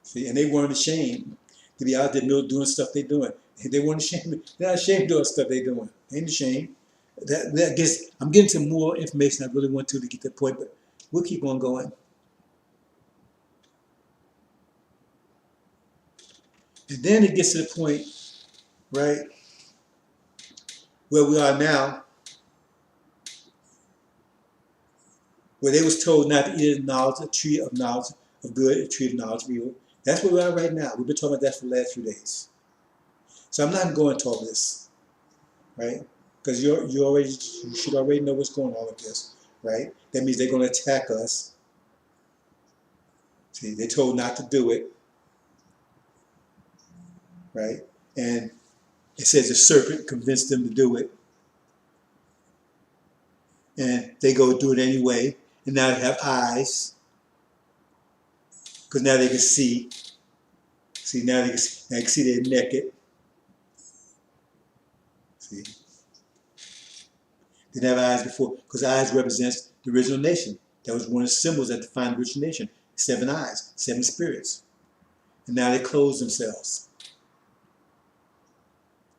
See, and they weren't ashamed to be out there doing stuff they're doing. They weren't ashamed. They're not ashamed of doing stuff they're doing. They ain't ashamed. That gets. I'm getting to more information I really want to get to the point, but we'll keep on going. And then it gets to the point, right, where we are now, where they was told not to eat of knowledge, a tree of knowledge of good, a tree of knowledge of evil. That's where we are right now. We've been talking about that for the last few days. So I'm not going to all this, right? Because you should already know what's going on with this, right? That means they're going to attack us. See, they're told not to do it, right? And it says the serpent convinced them to do it. And they go do it anyway. And now they have eyes. Because now they can see. See, now they can see they're naked. See? They didn't have eyes before. Because eyes represents the original nation. That was one of the symbols that defined the original nation. 7 eyes, 7 spirits. And now they close themselves.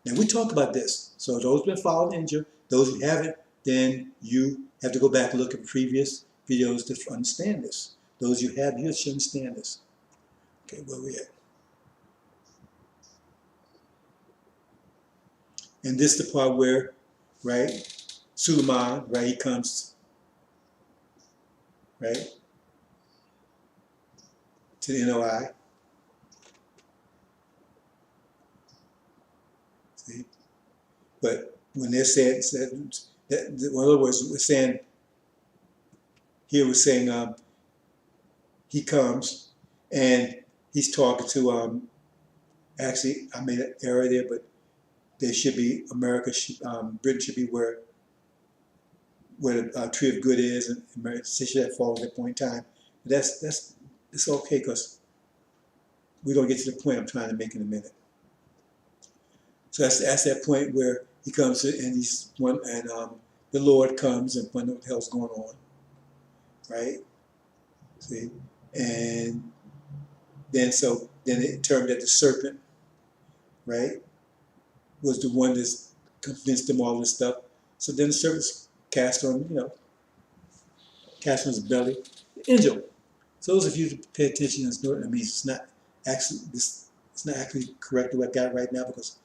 Now we talk about this. So those who have been following Injil, those who haven't, then you have to go back and look at previous videos to understand this. Those you have, you should understand this. Okay, where we at? And this is the part where, right, Suleiman, right, he comes, right, to the NOI. See? But when they're saying, that, in other words, we're saying, here we're saying he comes and he's talking to, actually, I made an error there, but there should be, Britain should be where the tree of good is, and America should have fallen at that point in time. But it's okay because we're going to get to the point I'm trying to make in a minute. So that's that point where he comes and the Lord comes and wonders what the hell's going on, right? See, and then it turned that the serpent, right, was the one that convinced them all this stuff. So then the serpent's cast on his belly, the angel. So those of you who pay attention, it's not actually correct what I got right now because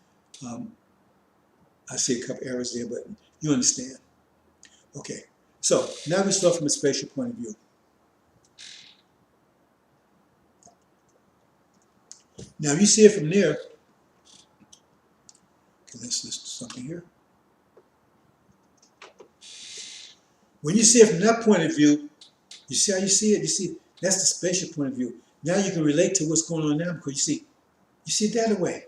I see a couple errors there, but you understand. Okay, so now we start from a spatial point of view. Now, if you see it from there, okay, let's do something here. When you see it from that point of view, you see how you see it? You see, that's the spatial point of view. Now you can relate to what's going on now because you see it that way.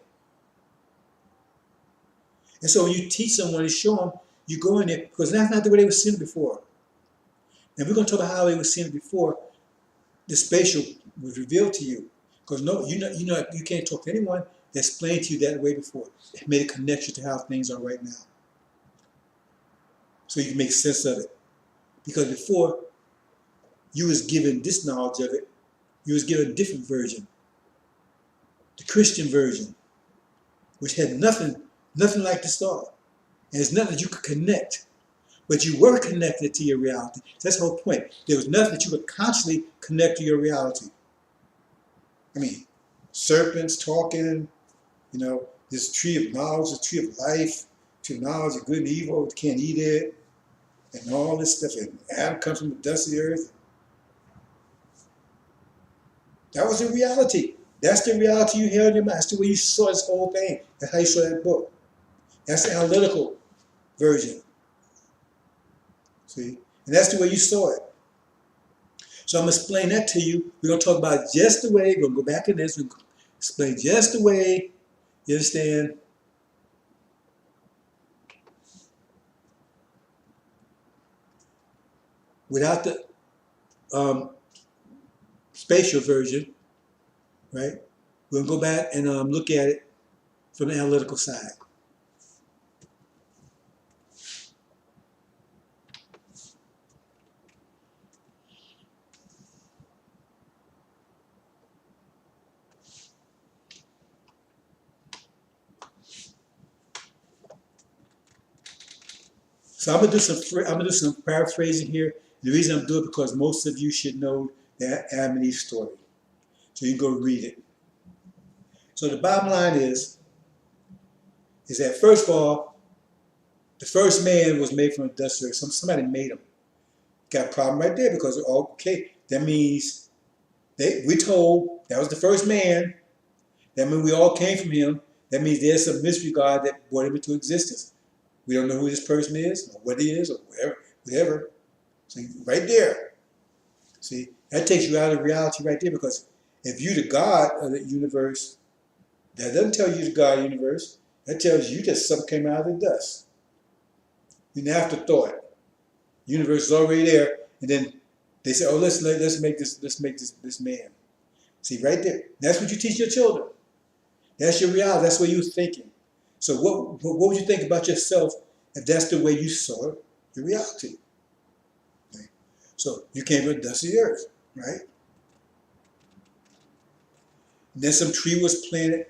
And so when you teach someone and show them, you go in there, because that's not the way they were seeing it before. And we're going to talk about how they were seeing it before. The spatial was revealed to you. Because you can't talk to anyone that explained to you that way before. It made a connection to how things are right now. So you can make sense of it. Because before, you was given this knowledge of it. You was given a different version. The Christian version. Which had nothing like the star. And it's nothing that you could connect. But you were connected to your reality. That's the whole point. There was nothing that you could consciously connect to your reality. I mean, serpents talking, this tree of knowledge, the tree of life, tree of knowledge of good and evil, you can't eat it, and all this stuff. And Adam comes from the dust of the earth. That was the reality. That's the reality you held in your mind. That's the way you saw this whole thing. That's how you saw that book. That's the analytical version. See? And that's the way you saw it. So I'm going to explain that to you. We're going to talk about just the way, we're going to go back in this, we're going to explain just the way, you understand, without the spatial version, right? We'll go back and look at it from the analytical side. So I'm gonna do some paraphrasing here. The reason I'm doing it because most of you should know that Adam and Eve story, so you can go read it. So the bottom line is that first of all, the first man was made from the dust of earth. Somebody made him. Got a problem right there because okay, that means we told that was the first man. That means we all came from him. That means there's some mystery God that brought him into existence. We don't know who this person is, or what he is, or whatever. See, right there. See, that takes you out of reality right there because if you're the God of the universe, that doesn't tell you the God of the universe. That tells you just something came out of the dust. You're an afterthought. The universe is already there, and then they say, "Oh, let's make this man." See, right there. That's what you teach your children. That's your reality. That's what you're thinking. So what would you think about yourself if that's the way you saw your reality? Okay. So you came from the dust of the earth, right? And then some tree was planted.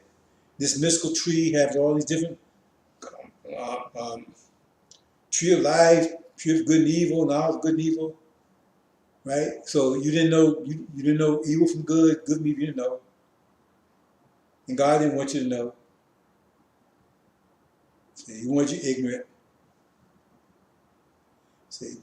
This mystical tree has all these different tree of life, tree of good and evil, knowledge of good and evil, right? So you didn't know you didn't know evil from good, good from evil, you didn't know. And God didn't want you to know. See, He wanted you ignorant. See.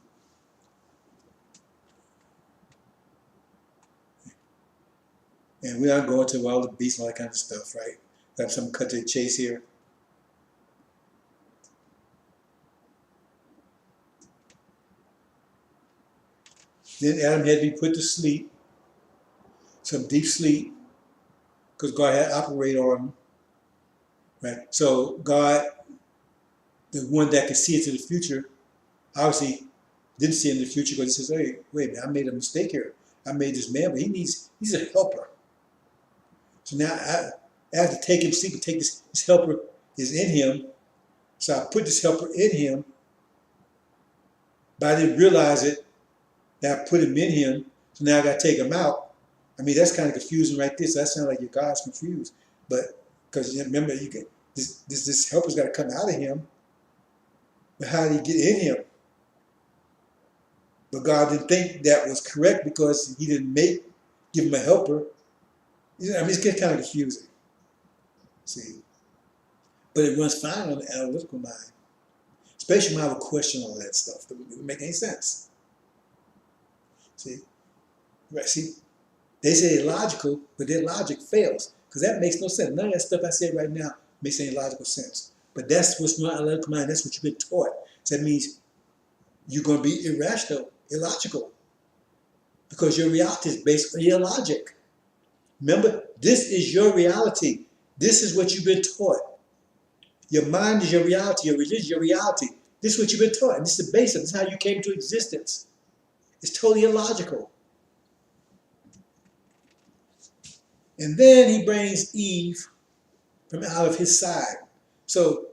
And we're not going to all the beasts and all that kind of stuff, right? We have some cut to the chase here. Then Adam had to be put to sleep, some deep sleep, because God had to operate on him, right? So God, the one that could see into the future, obviously didn't see into the future because he says, "Hey, wait a minute, I made a mistake here. I made this man, but he's a helper. So now I have to take him sleep and take this helper is in him. So I put this helper in him, but I didn't realize it that I put him in him. So now I got to take him out. I mean, that's kind of confusing right there. So that sounds like your God's confused. But because remember, you can this helper's got to come out of him. But how did he get in him? But God didn't think that was correct because He didn't give him a helper. I mean, it's getting kind of confusing. See, but it runs fine on the analytical mind, especially when I have a question on that stuff. It doesn't make any sense. See, right? See, they say they're logical, but their logic fails because that makes no sense. None of that stuff I said right now makes any logical sense. But that's what's not analytical mind. That's what you've been taught. So that means you're going to be irrational, illogical, because your reality is based on your logic. Remember, this is your reality. This is what you've been taught. Your mind is your reality. Your religion is your reality. This is what you've been taught. And this is the basis. This is how you came to existence. It's totally illogical. And then He brings Eve from out of His side. So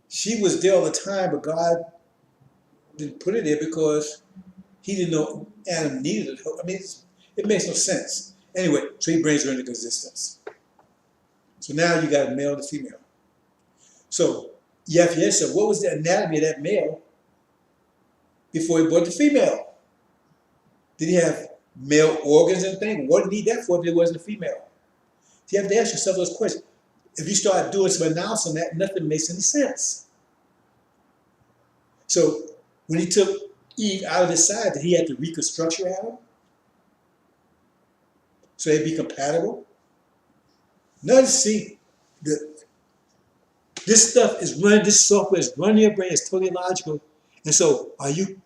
she was there all the time, but God didn't put her there because He didn't know Adam needed her. I mean, it makes no sense. Anyway, so He brings her into existence. So now you got a male and a female. So you have to ask yourself, what was the anatomy of that male before He brought the female? Did he have male organs and things? What did he need that for if it wasn't a female? So you have to ask yourself those questions. If you start doing some analysis on that, nothing makes any sense. So when He took Eve out of His side, did He have to reconstruct Adam so they'd be compatible? Notice, see, this stuff is running, this software is running your brain, it's totally illogical. And so are you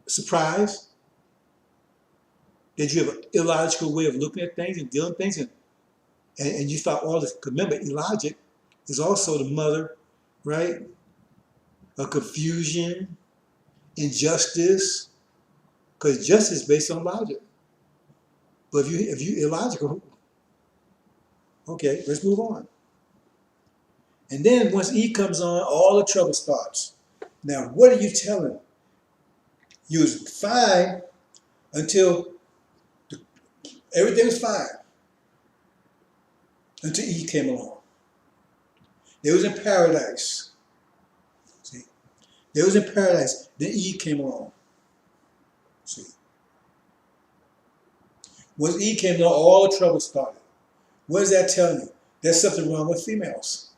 surprised that you have an illogical way of looking at things and dealing with things and you thought all this? Because remember, illogic is also the mother, right, of confusion, injustice, because justice is based on logic. But if you illogical, okay, let's move on. And then once Eve comes on, all the trouble starts. Now, what are you telling? You was fine until everything was fine until Eve came along. They was in paradise. See, they was in paradise. Then Eve came along. See, once Eve came along, all the trouble started. What is that telling you? There's something wrong with females.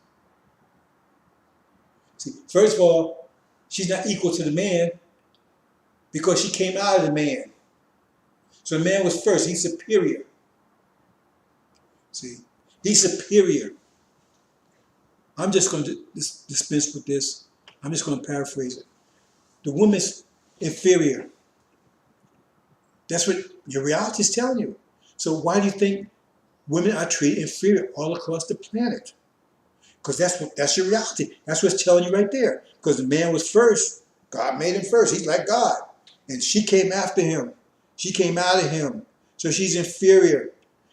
See, first of all, she's not equal to the man because she came out of the man. So the man was first. He's superior. See, he's superior. I'm just going to dispense with this. I'm just going to paraphrase it. The woman's inferior. That's what your reality is telling you. So why do you think women are treated inferior all across the planet? Because that's your reality. That's what's telling you right there. Because the man was first. God made him first. He's like God. And she came after him. She came out of him. So she's inferior.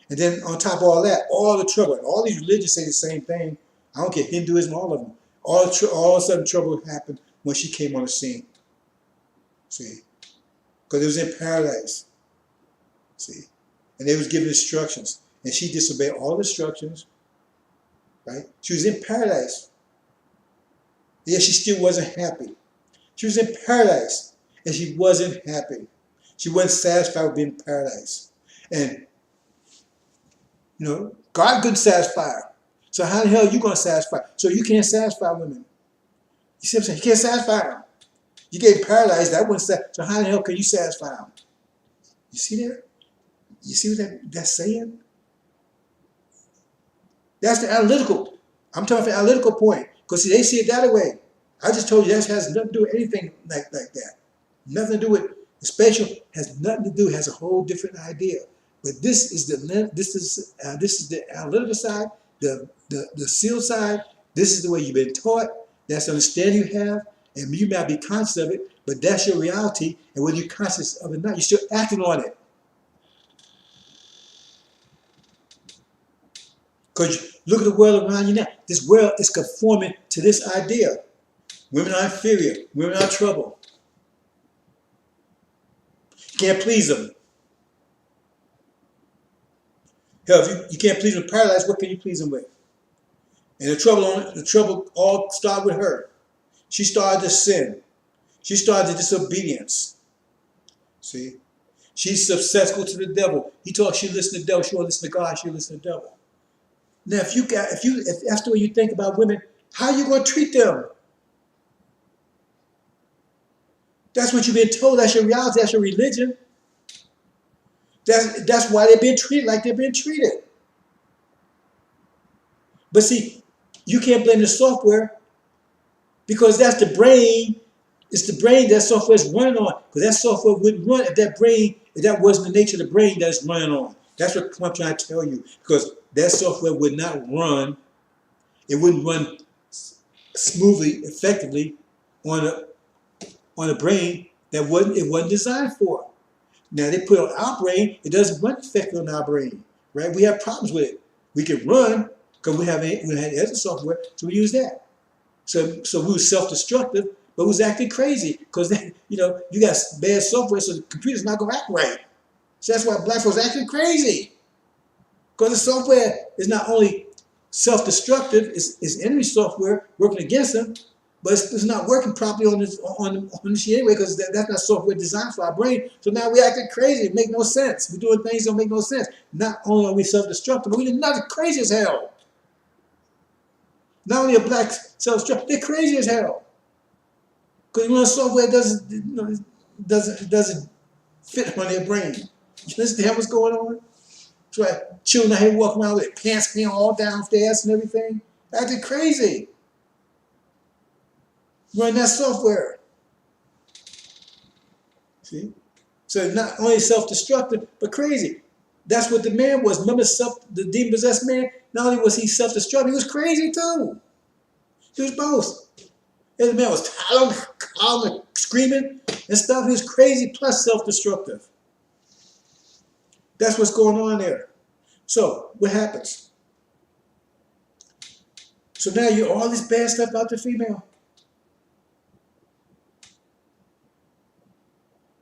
And then on top of all that, all the trouble. All these religions say the same thing. I don't care, Hinduism, all of them. All of a sudden trouble happened when she came on the scene. See? Because it was in paradise. See? And they was given instructions. And she disobeyed all the instructions. Right? She was in paradise. Yet she still wasn't happy. She was in paradise. And she wasn't happy. She wasn't satisfied with being in paradise. And, you know, God couldn't satisfy her. So how the hell are you going to satisfy? So you can't satisfy women. You see what I'm saying? You can't satisfy them. You gave paradise, that wouldn't satisfy. So how the hell can you satisfy them? You see that? You see what that's saying? That's the analytical. I'm talking from the analytical point. Because see, they see it that way. I just told you that has nothing to do with anything like that. Nothing to do with the spatial, has nothing to do, has a whole different idea. But this is the analytical side, the sealed side. This is the way you've been taught. That's the understanding you have, and you may not be conscious of it, but that's your reality. And whether you're conscious of it or not, you're still acting on it. Because look at the world around you now. This world is conforming to this idea. Women are inferior. Women are trouble. You can't please them. Hell, if you can't please them in paradise, what can you please them with? And the trouble all started with her. She started to sin. She started to disobedience. See? She's successful to the devil. He talks, she listens to the devil. She won't listen to God. She listen to the devil. Now, if that's the way you think about women, how are you going to treat them? That's what you've been told. That's your reality. That's your religion. That's why they've been treated like they've been treated. But see, you can't blame the software because that's the brain. It's the brain that software is running on. Because that software wouldn't run if that wasn't the nature of the brain that it's running on. That's what I'm trying to tell you. Because that software would not run. It wouldn't run smoothly, effectively on a brain that it wasn't designed for. Now they put it on our brain, it doesn't run effectively on our brain, right? We have problems with it. We can run because we had other software, so we use that. So we were self-destructive, but we was acting crazy because you got bad software, so the computer's not gonna act right. So that's why black folks acting crazy. Because the software is not only self-destructive, it's enemy software working against them, but it's not working properly on the machine anyway, because that's not software designed for our brain. So now we acting crazy. It makes no sense. We're doing things that don't make no sense. Not only are we self-destructive, but we're not crazy as hell. Not only are blacks self-destructive, they're crazy as hell. Because software doesn't fit on their brain. You understand what's going on? That's why children out here walking around with their pants being all downstairs and everything. Acting crazy. Run that software. See? So not only self-destructive, but crazy. That's what the man was. Remember the demon-possessed man? Not only was he self-destructive, he was crazy too. He was both. And the man was howling, screaming and stuff. He was crazy plus self-destructive. That's what's going on there. So what happens? So now you all this bad stuff about the female.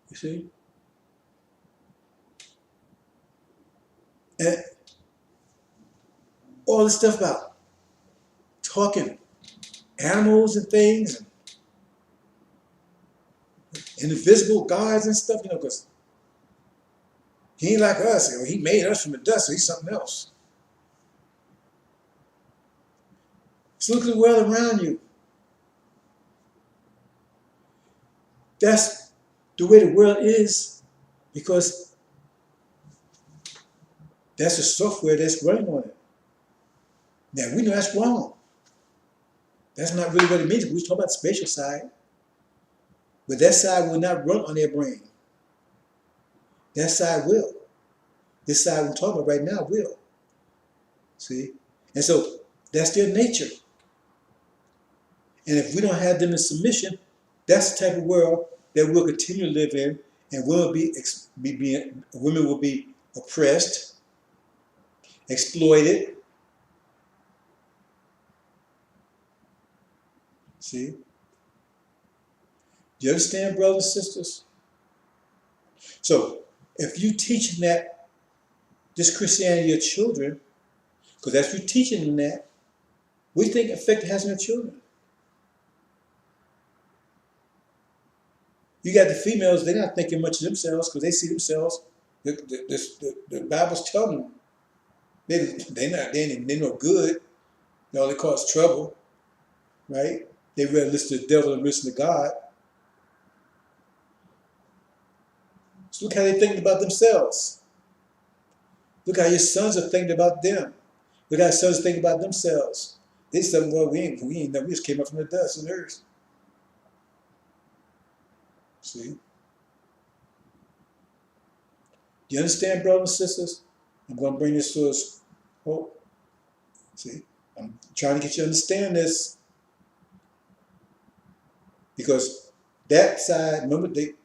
You see? And all this stuff about talking animals and things and invisible gods and stuff, because he ain't like us. He made us from the dust, so he's something else. So look at the world around you. That's the way the world is because that's the software that's running on it. Now, we know that's wrong. That's not really what it means. We talk about the spatial side. But that side will not run on their brain. That side will. This side we're talking about right now will. See? And so that's their nature. And if we don't have them in submission, that's the type of world that we'll continue to live in, and women will be oppressed, exploited. See? Do you understand, brothers and sisters? So, if you teaching that this Christianity to your children, because that's you teaching them that, we think effect it has on your children. You got the females, they're not thinking much of themselves because they see themselves. The Bible's telling them they're no good. They only cause trouble, right? They rather listen to the devil than listen to God. So look how they're thinking about themselves. Look how your sons are thinking about them. Look how sons are thinking about themselves. They said, well, we ain't know. We just came up from the dust and earth. See? Do you understand, brothers and sisters? I'm going to bring this to us. Hope. See? I'm trying to get you to understand this. Because that side, remember the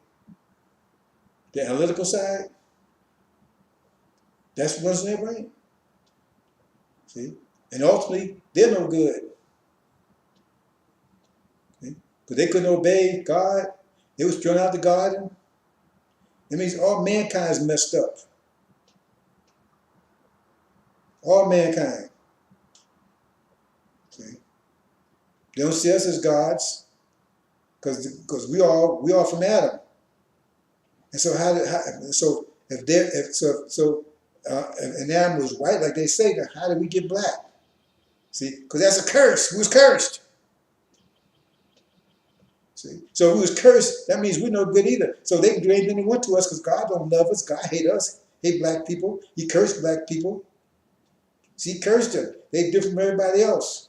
analytical side, that's what runs in their brain. See? And ultimately, they're no good. Because they couldn't obey God. They was thrown out the garden. That means all mankind is messed up. All mankind. See? They don't see us as gods because we all from Adam. And so if an animal is white, like they say, then how did we get black? See, because that's a curse. We was cursed. See, so if we was cursed, that means we're no good either. So they can do anything they want to us because God don't love us. God hate us. Hate black people. He cursed black people. See, he cursed them. They different from everybody else.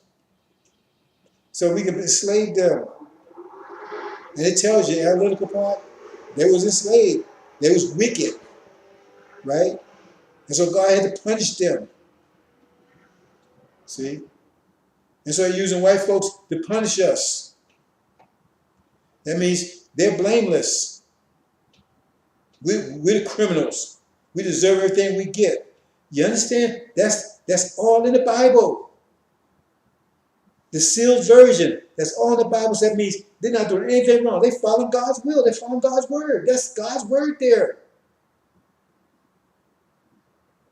So we can enslave them. And it tells you, the analytical part, they was enslaved. They was wicked. Right? And so God had to punish them. See? And so he's using white folks to punish us. That means they're blameless. We're the criminals. We deserve everything we get. You understand? That's all in the Bible. The sealed version, that's all in the Bible. So that means they're not doing anything wrong. They're following God's will. They're following God's word. That's God's word there.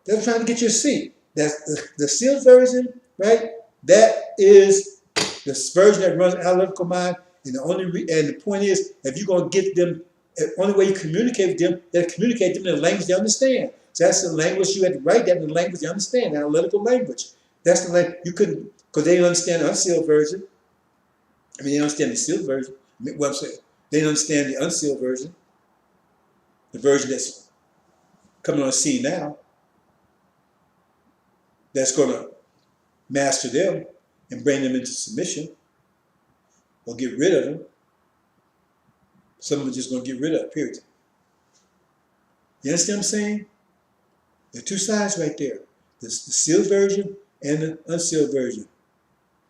They're trying to get you to see. That's the sealed version, right? That is the version that runs analytical mind. And the point is, if you're going to get them, the only way you communicate with them, you have to communicate them in the language they understand. So that's the language you have to write that in the language they understand, analytical language. That's the language you couldn't, because they don't understand the unsealed version. I mean, they don't understand the sealed version. What I'm saying, they don't understand the unsealed version, the version that's coming on the scene now. That's going to master them and bring them into submission. Or get rid of them. Some of them are just going to get rid of, period. You understand what I'm saying? There are two sides right there. The sealed version and the unsealed version.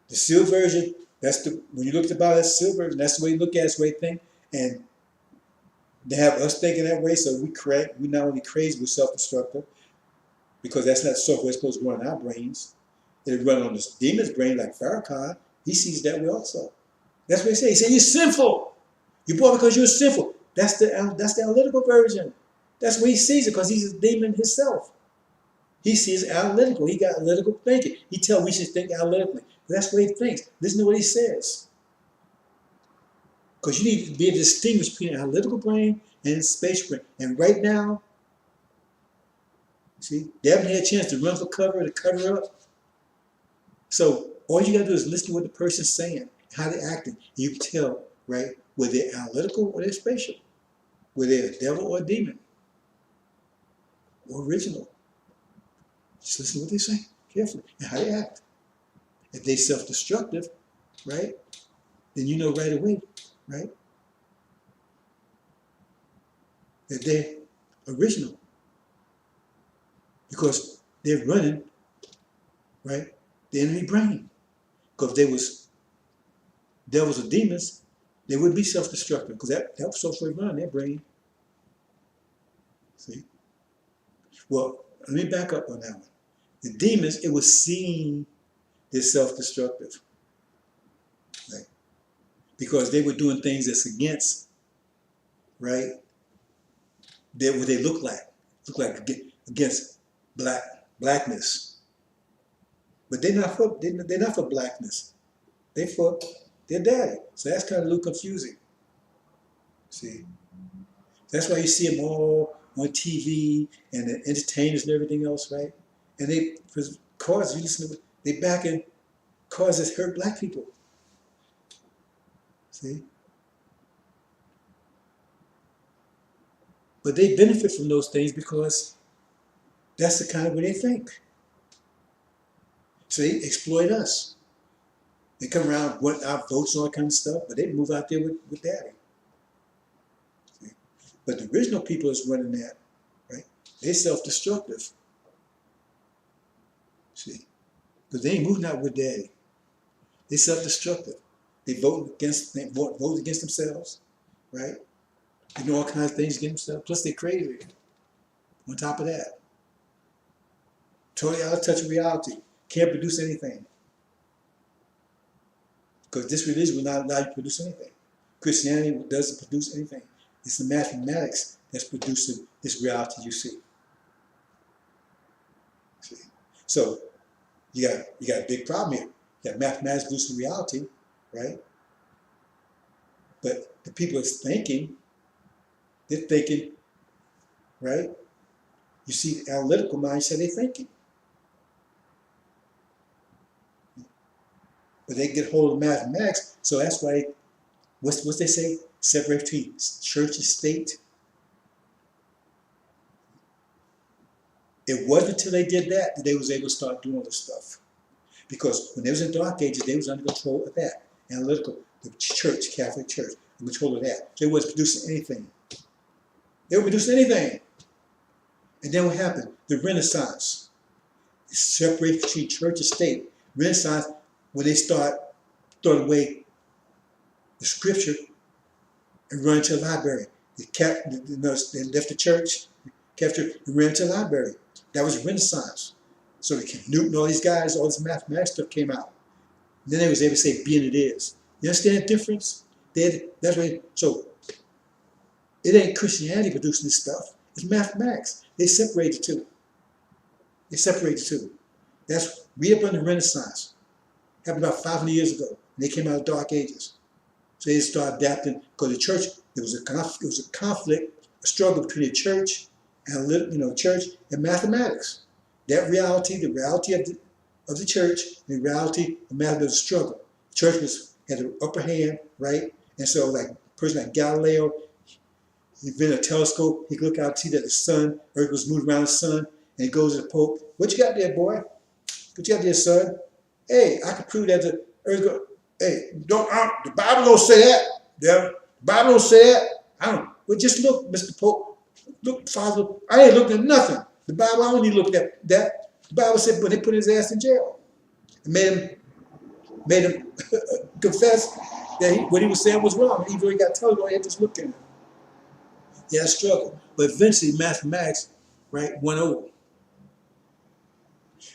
The sealed version, when you look at the Bible, that's the sealed version. That's the way you look at it, that's the way you think. And They have us thinking that way, so we not only crazy, we're self-destructive, because that's not the software that's supposed to run in our brains. It run on this demon's brain like Farrakhan. He sees that way also. That's what he said. He said, you're sinful. You're born because you're sinful. That's the analytical version. That's what he sees it, because he's a demon himself. He sees analytical. He got analytical thinking. He tells we should think analytically. That's what he thinks. Listen to what he says. Because you need to be able to distinguish between an analytical brain and a spatial brain. And right now, see, they haven't had a chance to run for cover, to cover up. So all you got to do is listen to what the person's saying, how they're acting. You can tell, right, whether they're analytical or they're spatial, whether they're a devil or a demon, or original. Just listen to what they say carefully and how they act. If they're self-destructive, right, then you know right away, right, that they're original. Because they're running, right, the enemy brain. Because if they was devils or demons, they would be self-destructive, because that was software run their brain. See? Well, let me back up on that one. The demons, it was seen they're self-destructive, right? Because they were doing things that's against, right, what they look like against blackness. But they're not for blackness. They're for their daddy. So that's kind of a little confusing. See? That's why you see them all on TV and the entertainers and everything else, right? And they, for cause, you listen to, they backing causes hurt black people. See? But they benefit from those things because that's the kind of way they think. So they exploit us. They come around, want our votes and all that kind of stuff, but they move out there with daddy. See? But the original people is running that, right? They're self-destructive. See? Because they ain't moving out with daddy. They're self-destructive. They vote against themselves, right? They do all kinds of things against themselves. Plus they're crazy. On top of that. Totally out of touch with reality. Can't produce anything. Because this religion will not allow you to produce anything. Christianity doesn't produce anything. It's the mathematics that's producing this reality you see. So you got a big problem here. You got mathematics producing reality, right? But the people that's thinking, they're thinking, right? You see the analytical mindset, they're thinking. But they get hold of mathematics, so that's why, what's they say? Separate between church and state. It wasn't until they did that they was able to start doing all this stuff. Because when they was in Dark Ages, they was under control of that. Analytical, the church, Catholic Church, in control of that. So they wasn't producing anything. They weren't producing anything. And then what happened? The Renaissance. It separated between church and state. Renaissance, when they throw away the scripture and run to the library. They left the church, captured and ran to the library. That was Renaissance. So Newton, all these guys, all this mathematics stuff came out. And then they was able to say, be and it is. You understand the difference? So it ain't Christianity producing this stuff. It's mathematics. They separate the two. That's way up in the Renaissance. Happened about 500 years ago. And they came out of Dark Ages. So they started adapting, because the church, there was a conflict, a struggle between the church and church and mathematics. That reality, the reality of the church, and the reality of mathematics was a struggle. The church had the upper hand, right? And so like a person like Galileo, he invented a telescope, he could look out and see that the sun, Earth was moving around the sun, and he goes to the Pope, what you got there, boy? What you got there, son? Hey, I can prove that the Earth goes, hey, the Bible don't say that. The Bible don't say that. I don't. Well, just look, Mr. Pope. Look, Father. I ain't looking at nothing. The Bible, I don't need to look at that. The Bible said, but they put his ass in jail and made him confess that what he was saying was wrong. Even though he got told, go ahead, just look at him. Yeah, struggle. But eventually mathematics, right, won over.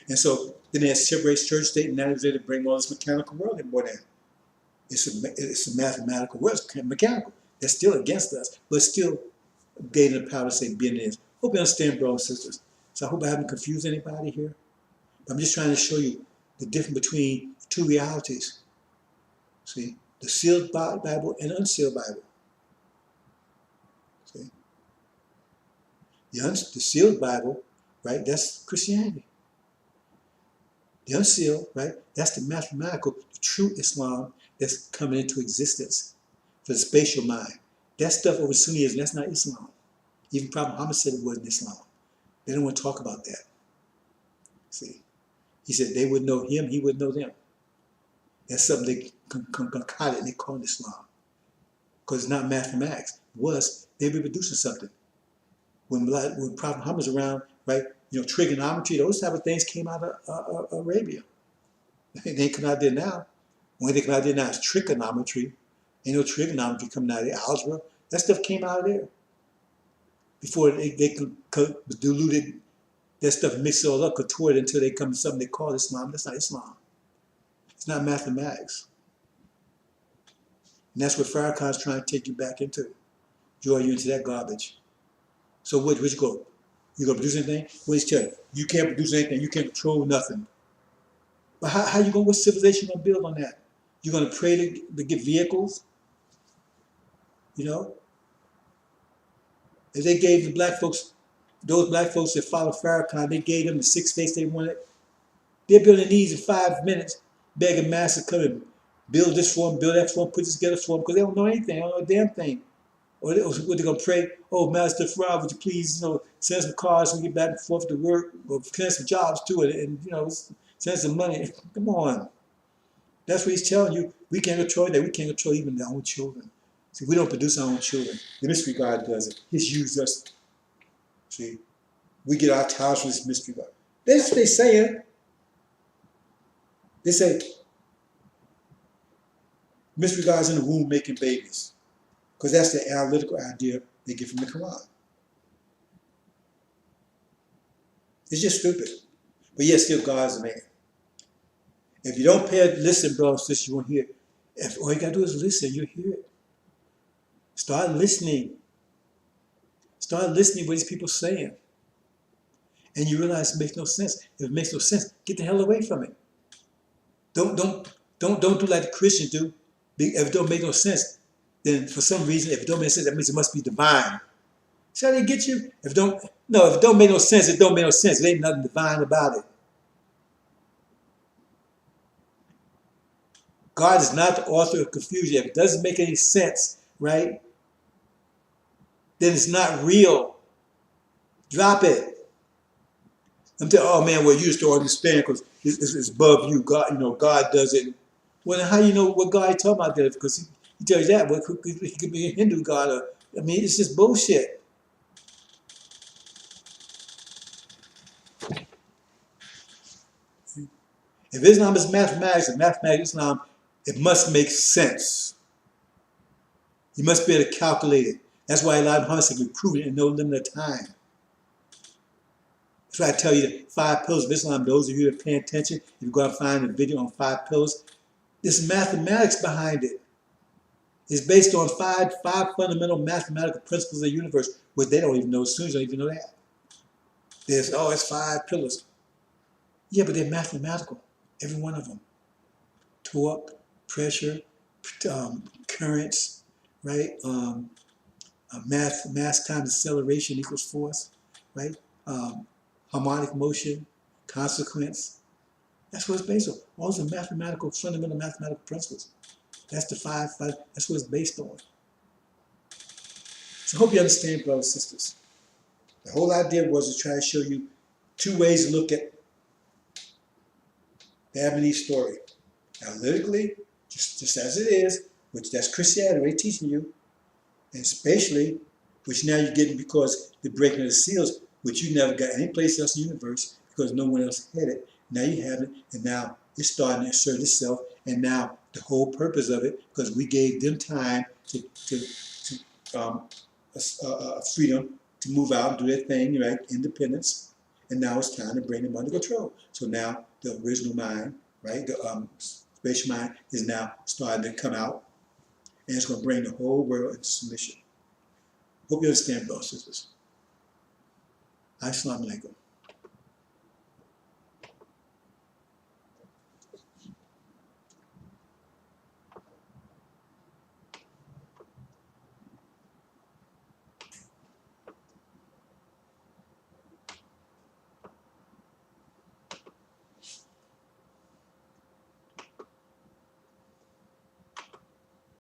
And so then they separate church state, and now they're to bring all this mechanical world in more than. It's a mathematical world, it's mechanical. They're still against us, but still gave them the power to say business. Hope you understand, brothers and sisters. So I hope I haven't confused anybody here. I'm just trying to show you the difference between two realities. See, the sealed Bible and the unsealed Bible. See, the sealed Bible, right? That's Christianity. The unsealed, right? That's the mathematical, the true Islam that's coming into existence for the spatial mind. That stuff over Sunnism, that's not Islam. Even Prophet Muhammad said it wasn't Islam. They don't want to talk about that. See, he said they would know him, he would know them. That's something they concocted and they call it Islam. Because it's not mathematics. It was, they were producing something. When Prophet Muhammad was around, right, trigonometry, those type of things came out of Arabia. They ain't come out there now. Only thing come out there now is trigonometry. Ain't no trigonometry coming out of there. Algebra, that stuff came out of there. Before they diluted that stuff, mixed it all up, contorted until they come to something they call Islam. That's not Islam. It's not mathematics. And that's what Farrakhan's trying to take you back into. Draw you into that garbage. So where'd you go? You gonna produce anything? What he's telling you? You can't produce anything. You can't control nothing. But how you gonna? What civilization gonna build on that? You're gonna pray to get vehicles? If they gave the black folks, those black folks that followed Farrakhan, they gave them the 6 states they wanted. They're building these in 5 minutes, begging masters to come and build this for them, build that for them, put this together for them, because they don't know anything, they don't know a damn thing. Or what they're gonna pray, oh, Master Farad, would you please, send some cars so we get back and forth to work, or send some jobs to it, and send some money. Come on. That's what he's telling you. We can't control that. We can't control even our own children. See, we don't produce our own children. The mystery God does it. He's used us. See, we get our towers from this mystery God. That's what they're saying. They say, mystery God's in the womb making babies. Because that's the analytical idea they get from the Quran. It's just stupid. But yet still God's a man. If you don't listen, bro, sis, you won't hear it. If all you gotta do is listen, you'll hear it. Start listening. Start listening to what these people are saying. And you realize it makes no sense. If it makes no sense, get the hell away from it. Don't do like the Christians do. If it don't make no sense, then for some reason, if it don't make sense, that means it must be divine. See how they get you? If it don't make no sense, it don't make no sense. There ain't nothing divine about it. God is not the author of confusion. If it doesn't make any sense, right, then it's not real. Drop it. I'm telling, oh man, well, you just don't understand because it's above you. God, God does it. Well, then how you know what God is talking about there? Because he tells you that. Well, he could be a Hindu God. It's just bullshit. If Islam is mathematics and mathematics Islam, it must make sense. You must be able to calculate it. That's why Elijah Muhammad said we prove it in no limit of time. That's why I tell you the 5 pillars of Islam. Those of you that are paying attention, if you go and find a video on 5 pillars, there's mathematics behind it. It's based on five fundamental mathematical principles of the universe, which they don't even know. Students don't even know that. It's 5 pillars. Yeah, but they're mathematical. Every one of them. Torque, pressure, currents, right? Mass times acceleration equals force, right? Harmonic motion, consequence. That's what it's based on. All those are fundamental mathematical principles. That's the five. That's what it's based on. So I hope you understand, brothers and sisters. The whole idea was to try to show you 2 ways to look at the Adam and Eve story. Analytically, just as it is, which that's Christianity, they're teaching you, and spatially, which now you're getting because the breaking of the seals, which you never got any place else in the universe because no one else had it. Now you have it, and now it's starting to assert itself, and now the whole purpose of it, because we gave them time to freedom to move out and do their thing, right? Independence. And now it's time to bring them under control. So now the original mind, right? The spatial mind is now starting to come out, and it's going to bring the whole world into submission. Hope you understand, brothers and sisters. Assalamu alaikum.